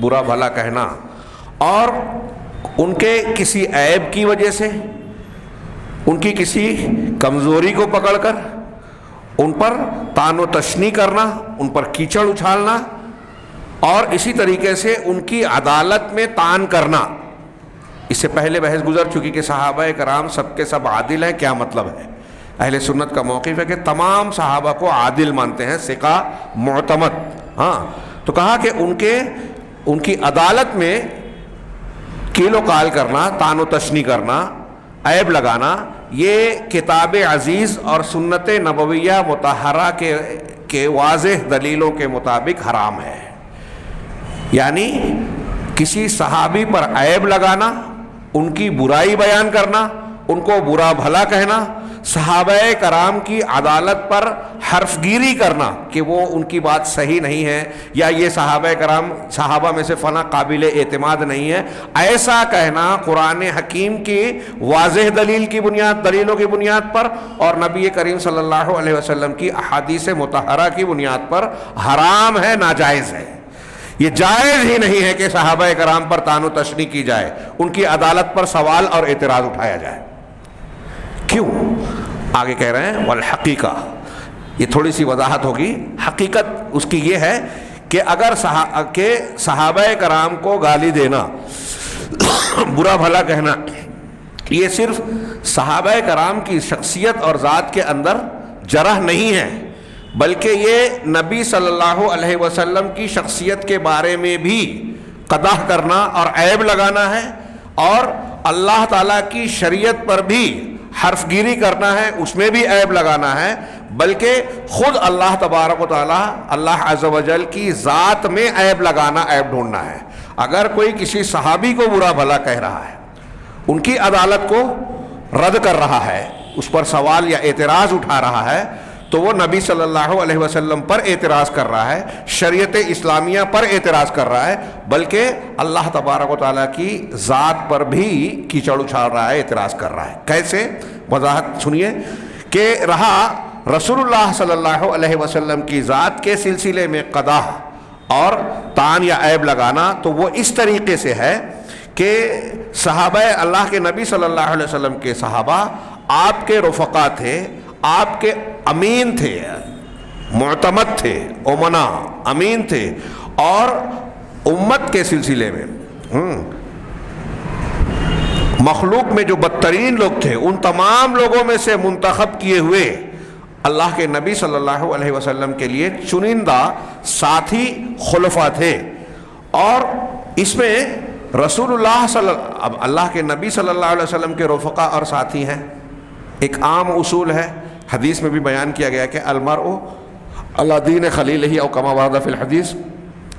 برا بھلا کہنا اور ان کے کسی عیب کی وجہ سے، ان کی کسی کمزوری کو پکڑ کر ان پر طعن و تشنیع کرنا، ان پر کیچڑ اچھالنا اور اسی طریقے سے ان کی عدالت میں طعن کرنا۔ اس سے پہلے بحث گزر چکی کہ صحابہ کرام سب کے سب عادل ہیں، کیا مطلب ہے؟ اہل سنت کا موقف ہے کہ تمام صحابہ کو عادل مانتے ہیں، ثقہ معتمد۔ ہاں، تو کہا کہ ان کی عدالت میں کیل و قال کرنا، طعن و تشنیع کرنا، عیب لگانا، یہ کتاب عزیز اور سنت نبویہ مطہرہ کے واضح دلیلوں کے مطابق حرام ہے۔ یعنی کسی صحابی پر عیب لگانا، ان کی برائی بیان کرنا، ان کو برا بھلا کہنا، صحابہ کرام کی عدالت پر حرف گیری کرنا کہ وہ ان کی بات صحیح نہیں ہے یا یہ صحابہ میں سے فلاں قابل اعتماد نہیں ہے، ایسا کہنا قرآن حکیم کی واضح دلیلوں کی بنیاد پر اور نبی کریم صلی اللہ علیہ وسلم کی احادیث مطہرہ کی بنیاد پر حرام ہے، ناجائز ہے۔ یہ جائز ہی نہیں ہے کہ صحابہ کرام پر طعن و تشنیع کی جائے، ان کی عدالت پر سوال اور اعتراض اٹھایا جائے۔ کیوں؟ آگے کہہ رہے ہیں والحقیقہ، یہ تھوڑی سی وضاحت ہوگی۔ حقیقت اس کی یہ ہے کہ اگر صحابہ کرام کو گالی دینا، برا بھلا کہنا، یہ صرف صحابہ کرام کی شخصیت اور ذات کے اندر جرح نہیں ہے، بلکہ یہ نبی صلی اللہ علیہ وسلم کی شخصیت کے بارے میں بھی قدح کرنا اور عیب لگانا ہے، اور اللہ تعالیٰ کی شریعت پر بھی حرف گیری کرنا ہے، اس میں بھی عیب لگانا ہے، بلکہ خود اللہ تبارک و تعالیٰ، اللہ عز و جل کی ذات میں عیب لگانا، عیب ڈھونڈنا ہے۔ اگر کوئی کسی صحابی کو برا بھلا کہہ رہا ہے، ان کی عدالت کو رد کر رہا ہے، اس پر سوال یا اعتراض اٹھا رہا ہے، تو وہ نبی صلی اللہ علیہ وسلم پر اعتراض کر رہا ہے، شریعت اسلامیہ پر اعتراض کر رہا ہے، بلکہ اللہ تبارک و تعالیٰ کی ذات پر بھی کیچڑ اچھال رہا ہے، اعتراض کر رہا ہے۔ کیسے؟ وضاحت سنیے کہ رہا رسول اللہ صلی اللہ علیہ وسلم کی ذات کے سلسلے میں قدح اور طعن یا عیب لگانا، تو وہ اس طریقے سے ہے کہ صحابہ اللہ کے نبی صلی اللہ علیہ وسلم کے صحابہ آپ کے رفقا تھے، آپ کے امین تھے، معتمد تھے، امنا امین تھے، اور امت کے سلسلے میں مخلوق میں جو بدترین لوگ تھے، ان تمام لوگوں میں سے منتخب کیے ہوئے اللہ کے نبی صلی اللہ علیہ وسلم کے لیے چنندہ ساتھی خلفاء تھے۔ اور اس میں رسول اللہ کے نبی صلی اللہ علیہ وسلم کے رفقا اور ساتھی ہیں، ایک عام اصول ہے، حدیث میں بھی بیان کیا گیا کہ المرء علی دین خلیلہ او کما ورد فی الحدیث،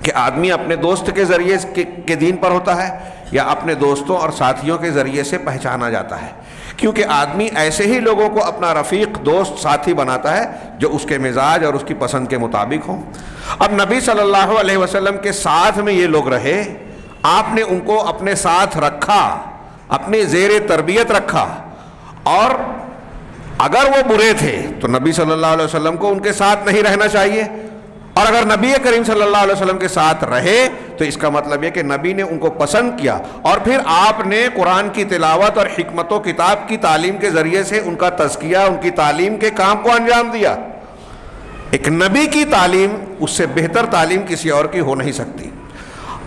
کہ آدمی اپنے دوست کے ذریعے کے دین پر ہوتا ہے یا اپنے دوستوں اور ساتھیوں کے ذریعے سے پہچانا جاتا ہے، کیونکہ آدمی ایسے ہی لوگوں کو اپنا رفیق، دوست، ساتھی بناتا ہے جو اس کے مزاج اور اس کی پسند کے مطابق ہوں۔ اب نبی صلی اللہ علیہ وسلم کے ساتھ میں یہ لوگ رہے، آپ نے ان کو اپنے ساتھ رکھا، اپنے زیر تربیت رکھا، اور اگر وہ برے تھے تو نبی صلی اللہ علیہ وسلم کو ان کے ساتھ نہیں رہنا چاہیے، اور اگر نبی کریم صلی اللہ علیہ وسلم کے ساتھ رہے تو اس کا مطلب یہ کہ نبی نے ان کو پسند کیا، اور پھر آپ نے قرآن کی تلاوت اور حکمت و کتاب کی تعلیم کے ذریعے سے ان کا تزکیہ، ان کی تعلیم کے کام کو انجام دیا۔ ایک نبی کی تعلیم، اس سے بہتر تعلیم کسی اور کی ہو نہیں سکتی۔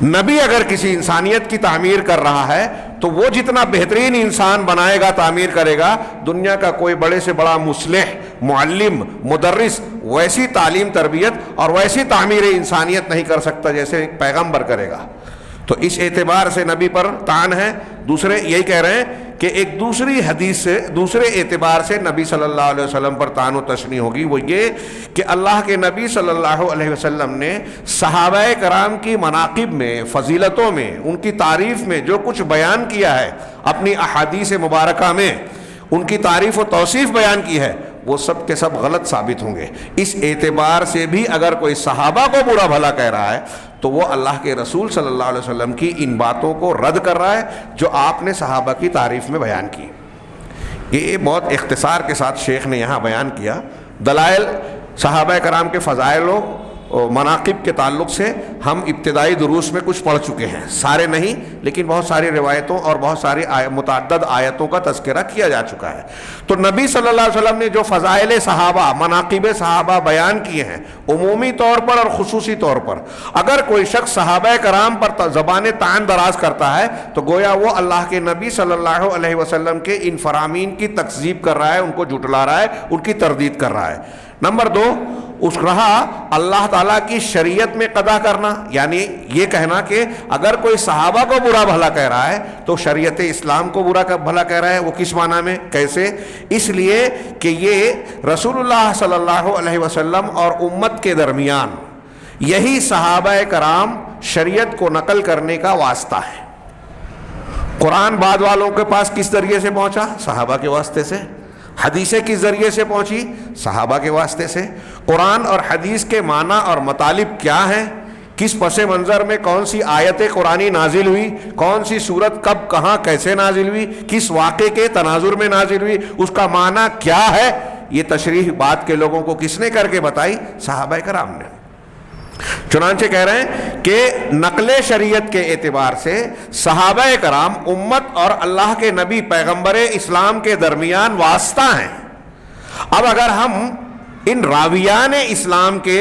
نبی اگر کسی انسانیت کی تعمیر کر رہا ہے تو وہ جتنا بہترین انسان بنائے گا، تعمیر کرے گا، دنیا کا کوئی بڑے سے بڑا مصلح، معلم، مدرس ویسی تعلیم، تربیت اور ویسی تعمیر انسانیت نہیں کر سکتا جیسے ایک پیغمبر کرے گا۔ تو اس اعتبار سے نبی پر طعن ہے۔ دوسرے یہی کہہ رہے ہیں کہ ایک دوسری حدیث سے، دوسرے اعتبار سے نبی صلی اللہ علیہ وسلم پر طعن و تشنیع ہوگی، وہ یہ کہ اللہ کے نبی صلی اللہ علیہ وسلم نے صحابہ کرام کی مناقب میں، فضیلتوں میں، ان کی تعریف میں جو کچھ بیان کیا ہے اپنی احادیث مبارکہ میں، ان کی تعریف و توصیف بیان کی ہے، وہ سب کے سب غلط ثابت ہوں گے۔ اس اعتبار سے بھی اگر کوئی صحابہ کو برا بھلا کہہ رہا ہے تو وہ اللہ کے رسول صلی اللہ علیہ وسلم کی ان باتوں کو رد کر رہا ہے جو آپ نے صحابہ کی تعریف میں بیان کی۔ یہ بہت اختصار کے ساتھ شیخ نے یہاں بیان کیا دلائل صحابہ کرام کے فضائل و مناقب کے تعلق سے ہم ابتدائی دروس میں کچھ پڑھ چکے ہیں، سارے نہیں لیکن بہت ساری روایتوں اور بہت ساری متعدد آیتوں کا تذکرہ کیا جا چکا ہے۔ تو نبی صلی اللہ علیہ وسلم نے جو فضائل صحابہ، مناقب صحابہ بیان کیے ہیں عمومی طور پر اور خصوصی طور پر، اگر کوئی شخص صحابہ کرام پر زبان طعن دراز کرتا ہے تو گویا وہ اللہ کے نبی صلی اللہ علیہ وسلم کے ان فرامین کی تکذیب کر رہا ہے، ان کو جھٹلا رہا ہے، ان کی تردید کر رہا ہے۔ نمبر 2 اس رہا اللہ تعالیٰ کی شریعت میں قضا کرنا، یعنی یہ کہنا کہ اگر کوئی صحابہ کو برا بھلا کہہ رہا ہے تو شریعت اسلام کو برا بھلا کہہ رہا ہے۔ وہ کس معنی میں، کیسے؟ اس لیے کہ یہ رسول اللہ صلی اللہ علیہ وسلم اور امت کے درمیان یہی صحابہ کرام شریعت کو نقل کرنے کا واسطہ ہے۔ قرآن بعد والوں کے پاس کس ذریعے سے پہنچا؟ صحابہ کے واسطے سے۔ حدیثیں کس ذریعے سے پہنچی؟ صحابہ کے واسطے سے۔ قرآن اور حدیث کے معنی اور مطالب کیا ہیں، کس پس منظر میں کون سی آیت قرآنی نازل ہوئی، کون سی سورت کب کہاں کیسے نازل ہوئی، کس واقعے کے تناظر میں نازل ہوئی، اس کا معنی کیا ہے، یہ تشریح بعد کے لوگوں کو کس نے کر کے بتائی؟ صحابہ کرام نے۔ چنانچہ کہہ رہے ہیں کہ نقل شریعت کے اعتبار سے صحابہ کرام امت اور اللہ کے نبی پیغمبر اسلام کے درمیان واسطہ ہیں۔ اب اگر ہم ان راویان اسلام کی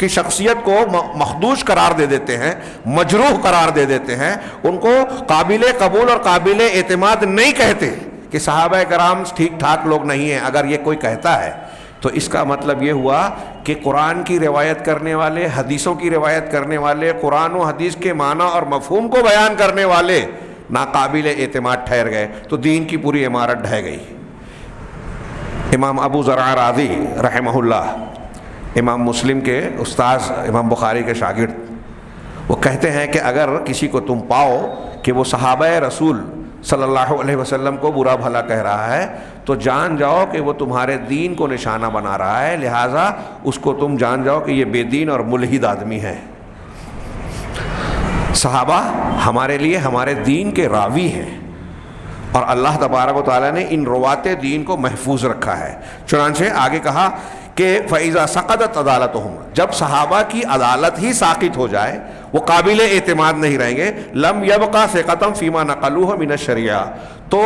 شخصیت کو مخدوش قرار دے دیتے ہیں، مجروح قرار دے دیتے ہیں، ان کو قابل قبول اور قابل اعتماد نہیں کہتے کہ صحابہ کرام ٹھیک ٹھاک لوگ نہیں ہیں، اگر یہ کوئی کہتا ہے تو اس کا مطلب یہ ہوا کہ قرآن کی روایت کرنے والے، حدیثوں کی روایت کرنے والے، قرآن و حدیث کے معنی اور مفہوم کو بیان کرنے والے ناقابل اعتماد ٹھہر گئے، تو دین کی پوری عمارت ڈھہ گئی۔ امام ابو زرع رازی رحمہ اللہ، امام مسلم کے استاذ، امام بخاری کے شاگرد، وہ کہتے ہیں کہ اگر کسی کو تم پاؤ کہ وہ صحابہ رسول صلی اللہ علیہ وسلم کو برا بھلا کہہ رہا ہے تو جان جاؤ کہ وہ تمہارے دین کو نشانہ بنا رہا ہے، لہٰذا اس کو تم جان جاؤ کہ یہ بے دین اور ملحد آدمی ہے۔ صحابہ ہمارے لیے ہمارے دین کے راوی ہیں اور اللہ تبارک و تعالیٰ نے ان روات دین کو محفوظ رکھا ہے۔ چنانچہ آگے کہا کہ فَإِذَا سَقَطَتْ عَدَالَتُهُمْ، جب صحابہ کی عدالت ہی ساقط ہو جائے، وہ قابل اعتماد نہیں رہیں گے، لَمْ يَبْقَ ثِقَةً فِي مَا نَقَلُوهُ مِنَ الشَّرِيعَةِ، تو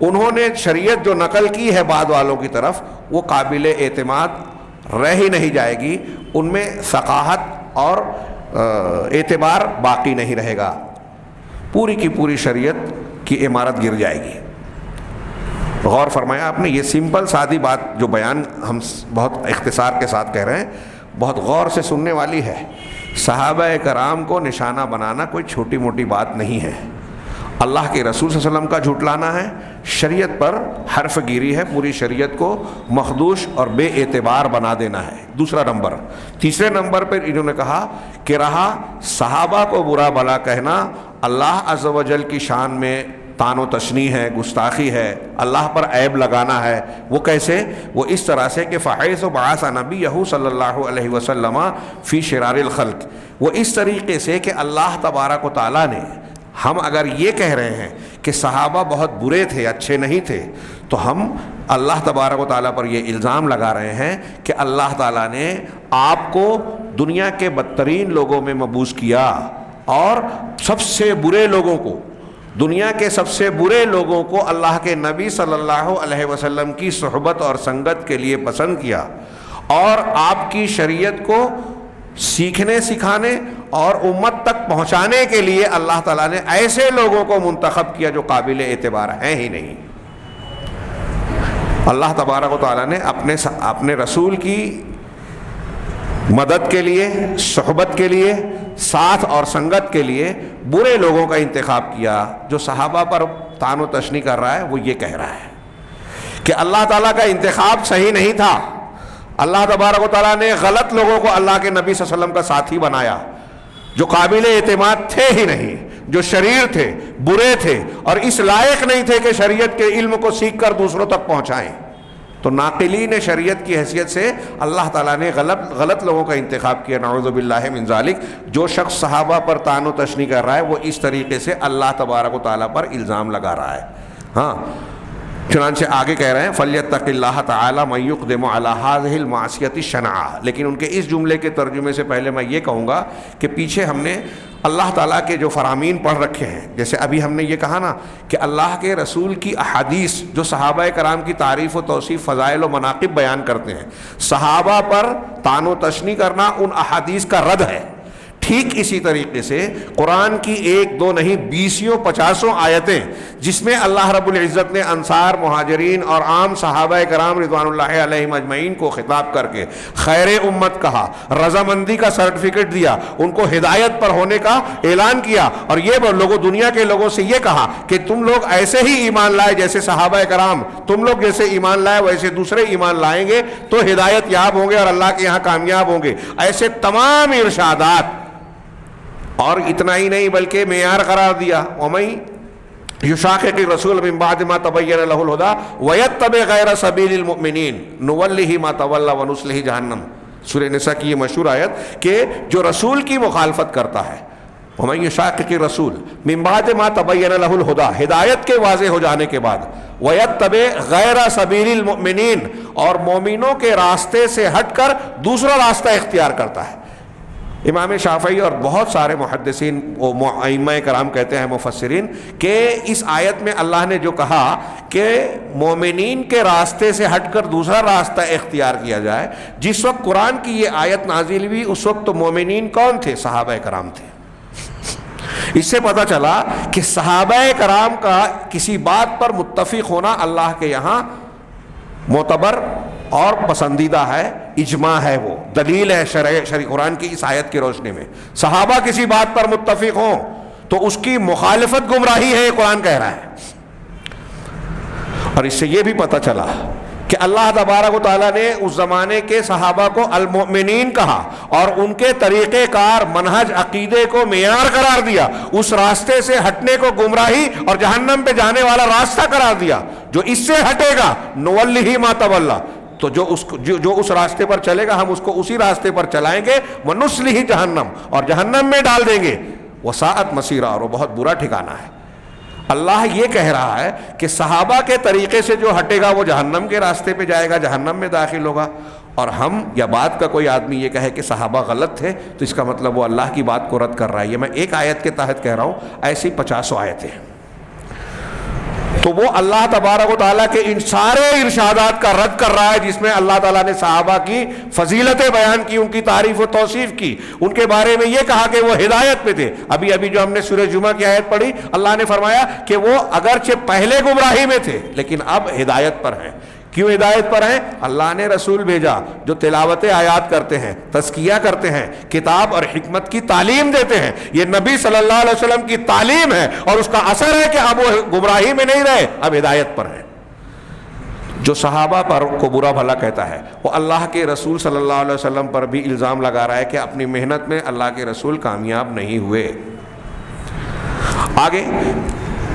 انہوں نے شریعت جو نقل کی ہے بعد والوں کی طرف، وہ قابل اعتماد رہ ہی نہیں جائے گی، ان میں ثقافت اور اعتبار باقی نہیں رہے گا، پوری کی پوری شریعت کی عمارت گر جائے گی۔ غور فرمایا آپ نے، یہ سمپل سادی بات جو بیان ہم بہت اختصار کے ساتھ کہہ رہے ہیں، بہت غور سے سننے والی ہے۔ صحابہ کرام کو نشانہ بنانا کوئی چھوٹی موٹی بات نہیں ہے، اللہ کے رسول صلی اللہ علیہ وسلم کا جھٹلانا ہے، شریعت پر حرف گیری ہے، پوری شریعت کو مخدوش اور بے اعتبار بنا دینا ہے۔ دوسرا نمبر، تیسرے نمبر پر انہوں نے کہا کہ رہا صحابہ کو برا بھلا کہنا، اللہ عز و جل کی شان میں طعن و تشنیع ہے، گستاخی ہے، اللہ پر عیب لگانا ہے۔ وہ کیسے؟ وہ اس طرح سے کہ فحیث بعث نبیہ صلی اللہ علیہ وسلم فی شرار الخلق، وہ اس طریقے سے کہ اللہ تبارک و تعالیٰ نے، ہم اگر یہ کہہ رہے ہیں کہ صحابہ بہت برے تھے، اچھے نہیں تھے، تو ہم اللہ تبارک و تعالیٰ پر یہ الزام لگا رہے ہیں کہ اللہ تعالیٰ نے آپ کو دنیا کے بدترین لوگوں میں مبعوث کیا اور سب سے برے لوگوں کو، دنیا کے سب سے برے لوگوں کو اللہ کے نبی صلی اللہ علیہ وسلم کی صحبت اور سنگت کے لیے پسند کیا، اور آپ کی شریعت کو سیکھنے سکھانے اور امت تک پہنچانے کے لیے اللہ تعالیٰ نے ایسے لوگوں کو منتخب کیا جو قابل اعتبار ہیں ہی نہیں۔ اللہ تبارک و تعالیٰ نے اپنے رسول کی مدد کے لیے، صحبت کے لیے، ساتھ اور سنگت کے لیے برے لوگوں کا انتخاب کیا۔ جو صحابہ پر طعن و تشنیع کر رہا ہے وہ یہ کہہ رہا ہے کہ اللہ تعالیٰ کا انتخاب صحیح نہیں تھا، اللہ تبارک و تعالیٰ نے غلط لوگوں کو اللہ کے نبی صلی اللہ علیہ وسلم کا ساتھی بنایا، جو قابل اعتماد تھے ہی نہیں، جو شریر تھے، برے تھے، اور اس لائق نہیں تھے کہ شریعت کے علم کو سیکھ کر دوسروں تک پہنچائیں۔ تو ناقلین شریعت کی حیثیت سے اللہ تعالیٰ نے غلط لوگوں کا انتخاب کیا، نعوذ باللہ من ذالک۔ جو شخص صحابہ پر طعن و تشنیع کر رہا ہے وہ اس طریقے سے اللہ تبارک و تعالیٰ پر الزام لگا رہا ہے۔ ہاں، چنانچہ آگے کہہ رہے ہیں فَلْيَتَّقِ اللَّهَ تَعَالَى مَن يُقْدِمُ عَلَى هَذِهِ الْمَعْصِيَةِ شَنَعًا. لیکن ان کے اس جملے کے ترجمے سے پہلے میں یہ کہوں گا کہ پیچھے ہم نے اللہ تعالیٰ کے جو فرامین پڑھ رکھے ہیں، جیسے ابھی ہم نے یہ کہا نا کہ اللہ کے رسول کی احادیث جو صحابہ کرام کی تعریف و توصیف، فضائل و مناقب بیان کرتے ہیں، صحابہ پر طعن و تشنیع کرنا ان احادیث کا رد ہے. ٹھیک اسی طریقے سے قرآن کی 1 2 نہیں 20 50 آیتیں جس میں اللہ رب العزت نے انصار، مہاجرین اور عام صحابہ کرام رضوان اللہ علیہم اجمعین کو خطاب کر کے خیر امت کہا، رضامندی کا سرٹیفکیٹ دیا، ان کو ہدایت پر ہونے کا اعلان کیا، اور یہ لوگوں دنیا کے لوگوں سے یہ کہا کہ تم لوگ ایسے ہی ایمان لائے جیسے صحابہ کرام، تم لوگ جیسے ایمان لائے ویسے دوسرے ایمان لائیں گے تو ہدایت یاب ہوں گے اور اللہ کے یہاں کامیاب ہوں گے. ایسے تمام ارشادات، اور اتنا ہی نہیں بلکہ معیار قرار دیا وَمَن يُشَاقِقِ الرَّسُولَ مِن بَعْدِ مَا تَبَيَّنَ لَهُ الْهُدَىٰ وَيَتَّبِعْ غَيْرَ سَبِيلِ الْمُؤْمِنِينَ نُوَلِّهِ مَا تَوَلَّىٰ وَنُصْلِهِ جَهَنَّمَ. سورہ نساء کی یہ مشہور آیت کہ جو رسول کی مخالفت کرتا ہے، وَمَن يُشَاقِقِ الرَّسُولَ مِن بَعْدِ مَا تَبَيَّنَ لَهُ الْهُدَىٰ، ہدایت کے واضح ہو جانے کے بعد، وَيَتَّبِعْ غَيْرَ سَبِيلِ الْمُؤْمِنِينَ، اور مومنوں کے راستے سے ہٹ کر دوسرا راستہ اختیار کرتا ہے. امام شافعی اور بہت سارے محدثین و ائمہ کرام کہتے ہیں، مفسرین، کہ اس آیت میں اللہ نے جو کہا کہ مومنین کے راستے سے ہٹ کر دوسرا راستہ اختیار کیا جائے، جس وقت قرآن کی یہ آیت نازل ہوئی اس وقت تو مومنین کون تھے؟ صحابہ کرام تھے. اس سے پتہ چلا کہ صحابہ کرام کا کسی بات پر متفق ہونا اللہ کے یہاں معتبر اور پسندیدہ ہے، اجماع ہے، وہ دلیل ہے شرع قرآن کی اس آیت کی روشنی میں. صحابہ کسی بات پر متفق ہوں تو اس کی مخالفت گمراہی ہے، یہ قرآن کہہ رہا ہے. اور اس سے یہ بھی پتہ چلا کہ اللہ تبارک و تعالیٰ نے اس زمانے کے صحابہ کو المؤمنین کہا اور ان کے طریقہ کار، منہج، عقیدے کو معیار قرار دیا، اس راستے سے ہٹنے کو گمراہی اور جہنم پہ جانے والا راستہ قرار دیا. جو اس سے ہٹے گا نولہ ما تولی، تو جو اس راستے پر چلے گا ہم اس کو اسی راستے پر چلائیں گے، ونصلہ جہنم، اور جہنم میں ڈال دیں گے، وساءت مصیرا، اور وہ بہت برا ٹھکانہ ہے. اللہ یہ کہہ رہا ہے کہ صحابہ کے طریقے سے جو ہٹے گا وہ جہنم کے راستے پہ جائے گا، جہنم میں داخل ہوگا. اور ہم یا بات کا کوئی آدمی یہ کہے کہ صحابہ غلط تھے تو اس کا مطلب وہ اللہ کی بات کو رد کر رہا ہے. یہ میں ایک آیت کے تحت کہہ رہا ہوں، ایسی 50 آیتیں. تو وہ اللہ تبارک و تعالیٰ کے ان سارے ارشادات کا رد کر رہا ہے جس میں اللہ تعالیٰ نے صحابہ کی فضیلتیں بیان کی، ان کی تعریف و توصیف کی، ان کے بارے میں یہ کہا کہ وہ ہدایت پہ تھے. ابھی جو ہم نے سورہ جمعہ کی آیت پڑھی، اللہ نے فرمایا کہ وہ اگرچہ پہلے گمراہی میں تھے لیکن اب ہدایت پر ہیں. کیوں ہدایت پر ہیں؟ اللہ نے رسول بھیجا جو تلاوت آیات کرتے ہیں، تزکیہ کرتے ہیں، کتاب اور حکمت کی تعلیم دیتے ہیں. یہ نبی صلی اللہ علیہ وسلم کی تعلیم ہے اور اس کا اثر ہے کہ اب وہ گمراہی میں نہیں رہے، اب ہدایت پر ہیں. جو صحابہ پر کو برا بھلا کہتا ہے وہ اللہ کے رسول صلی اللہ علیہ وسلم پر بھی الزام لگا رہا ہے کہ اپنی محنت میں اللہ کے رسول کامیاب نہیں ہوئے.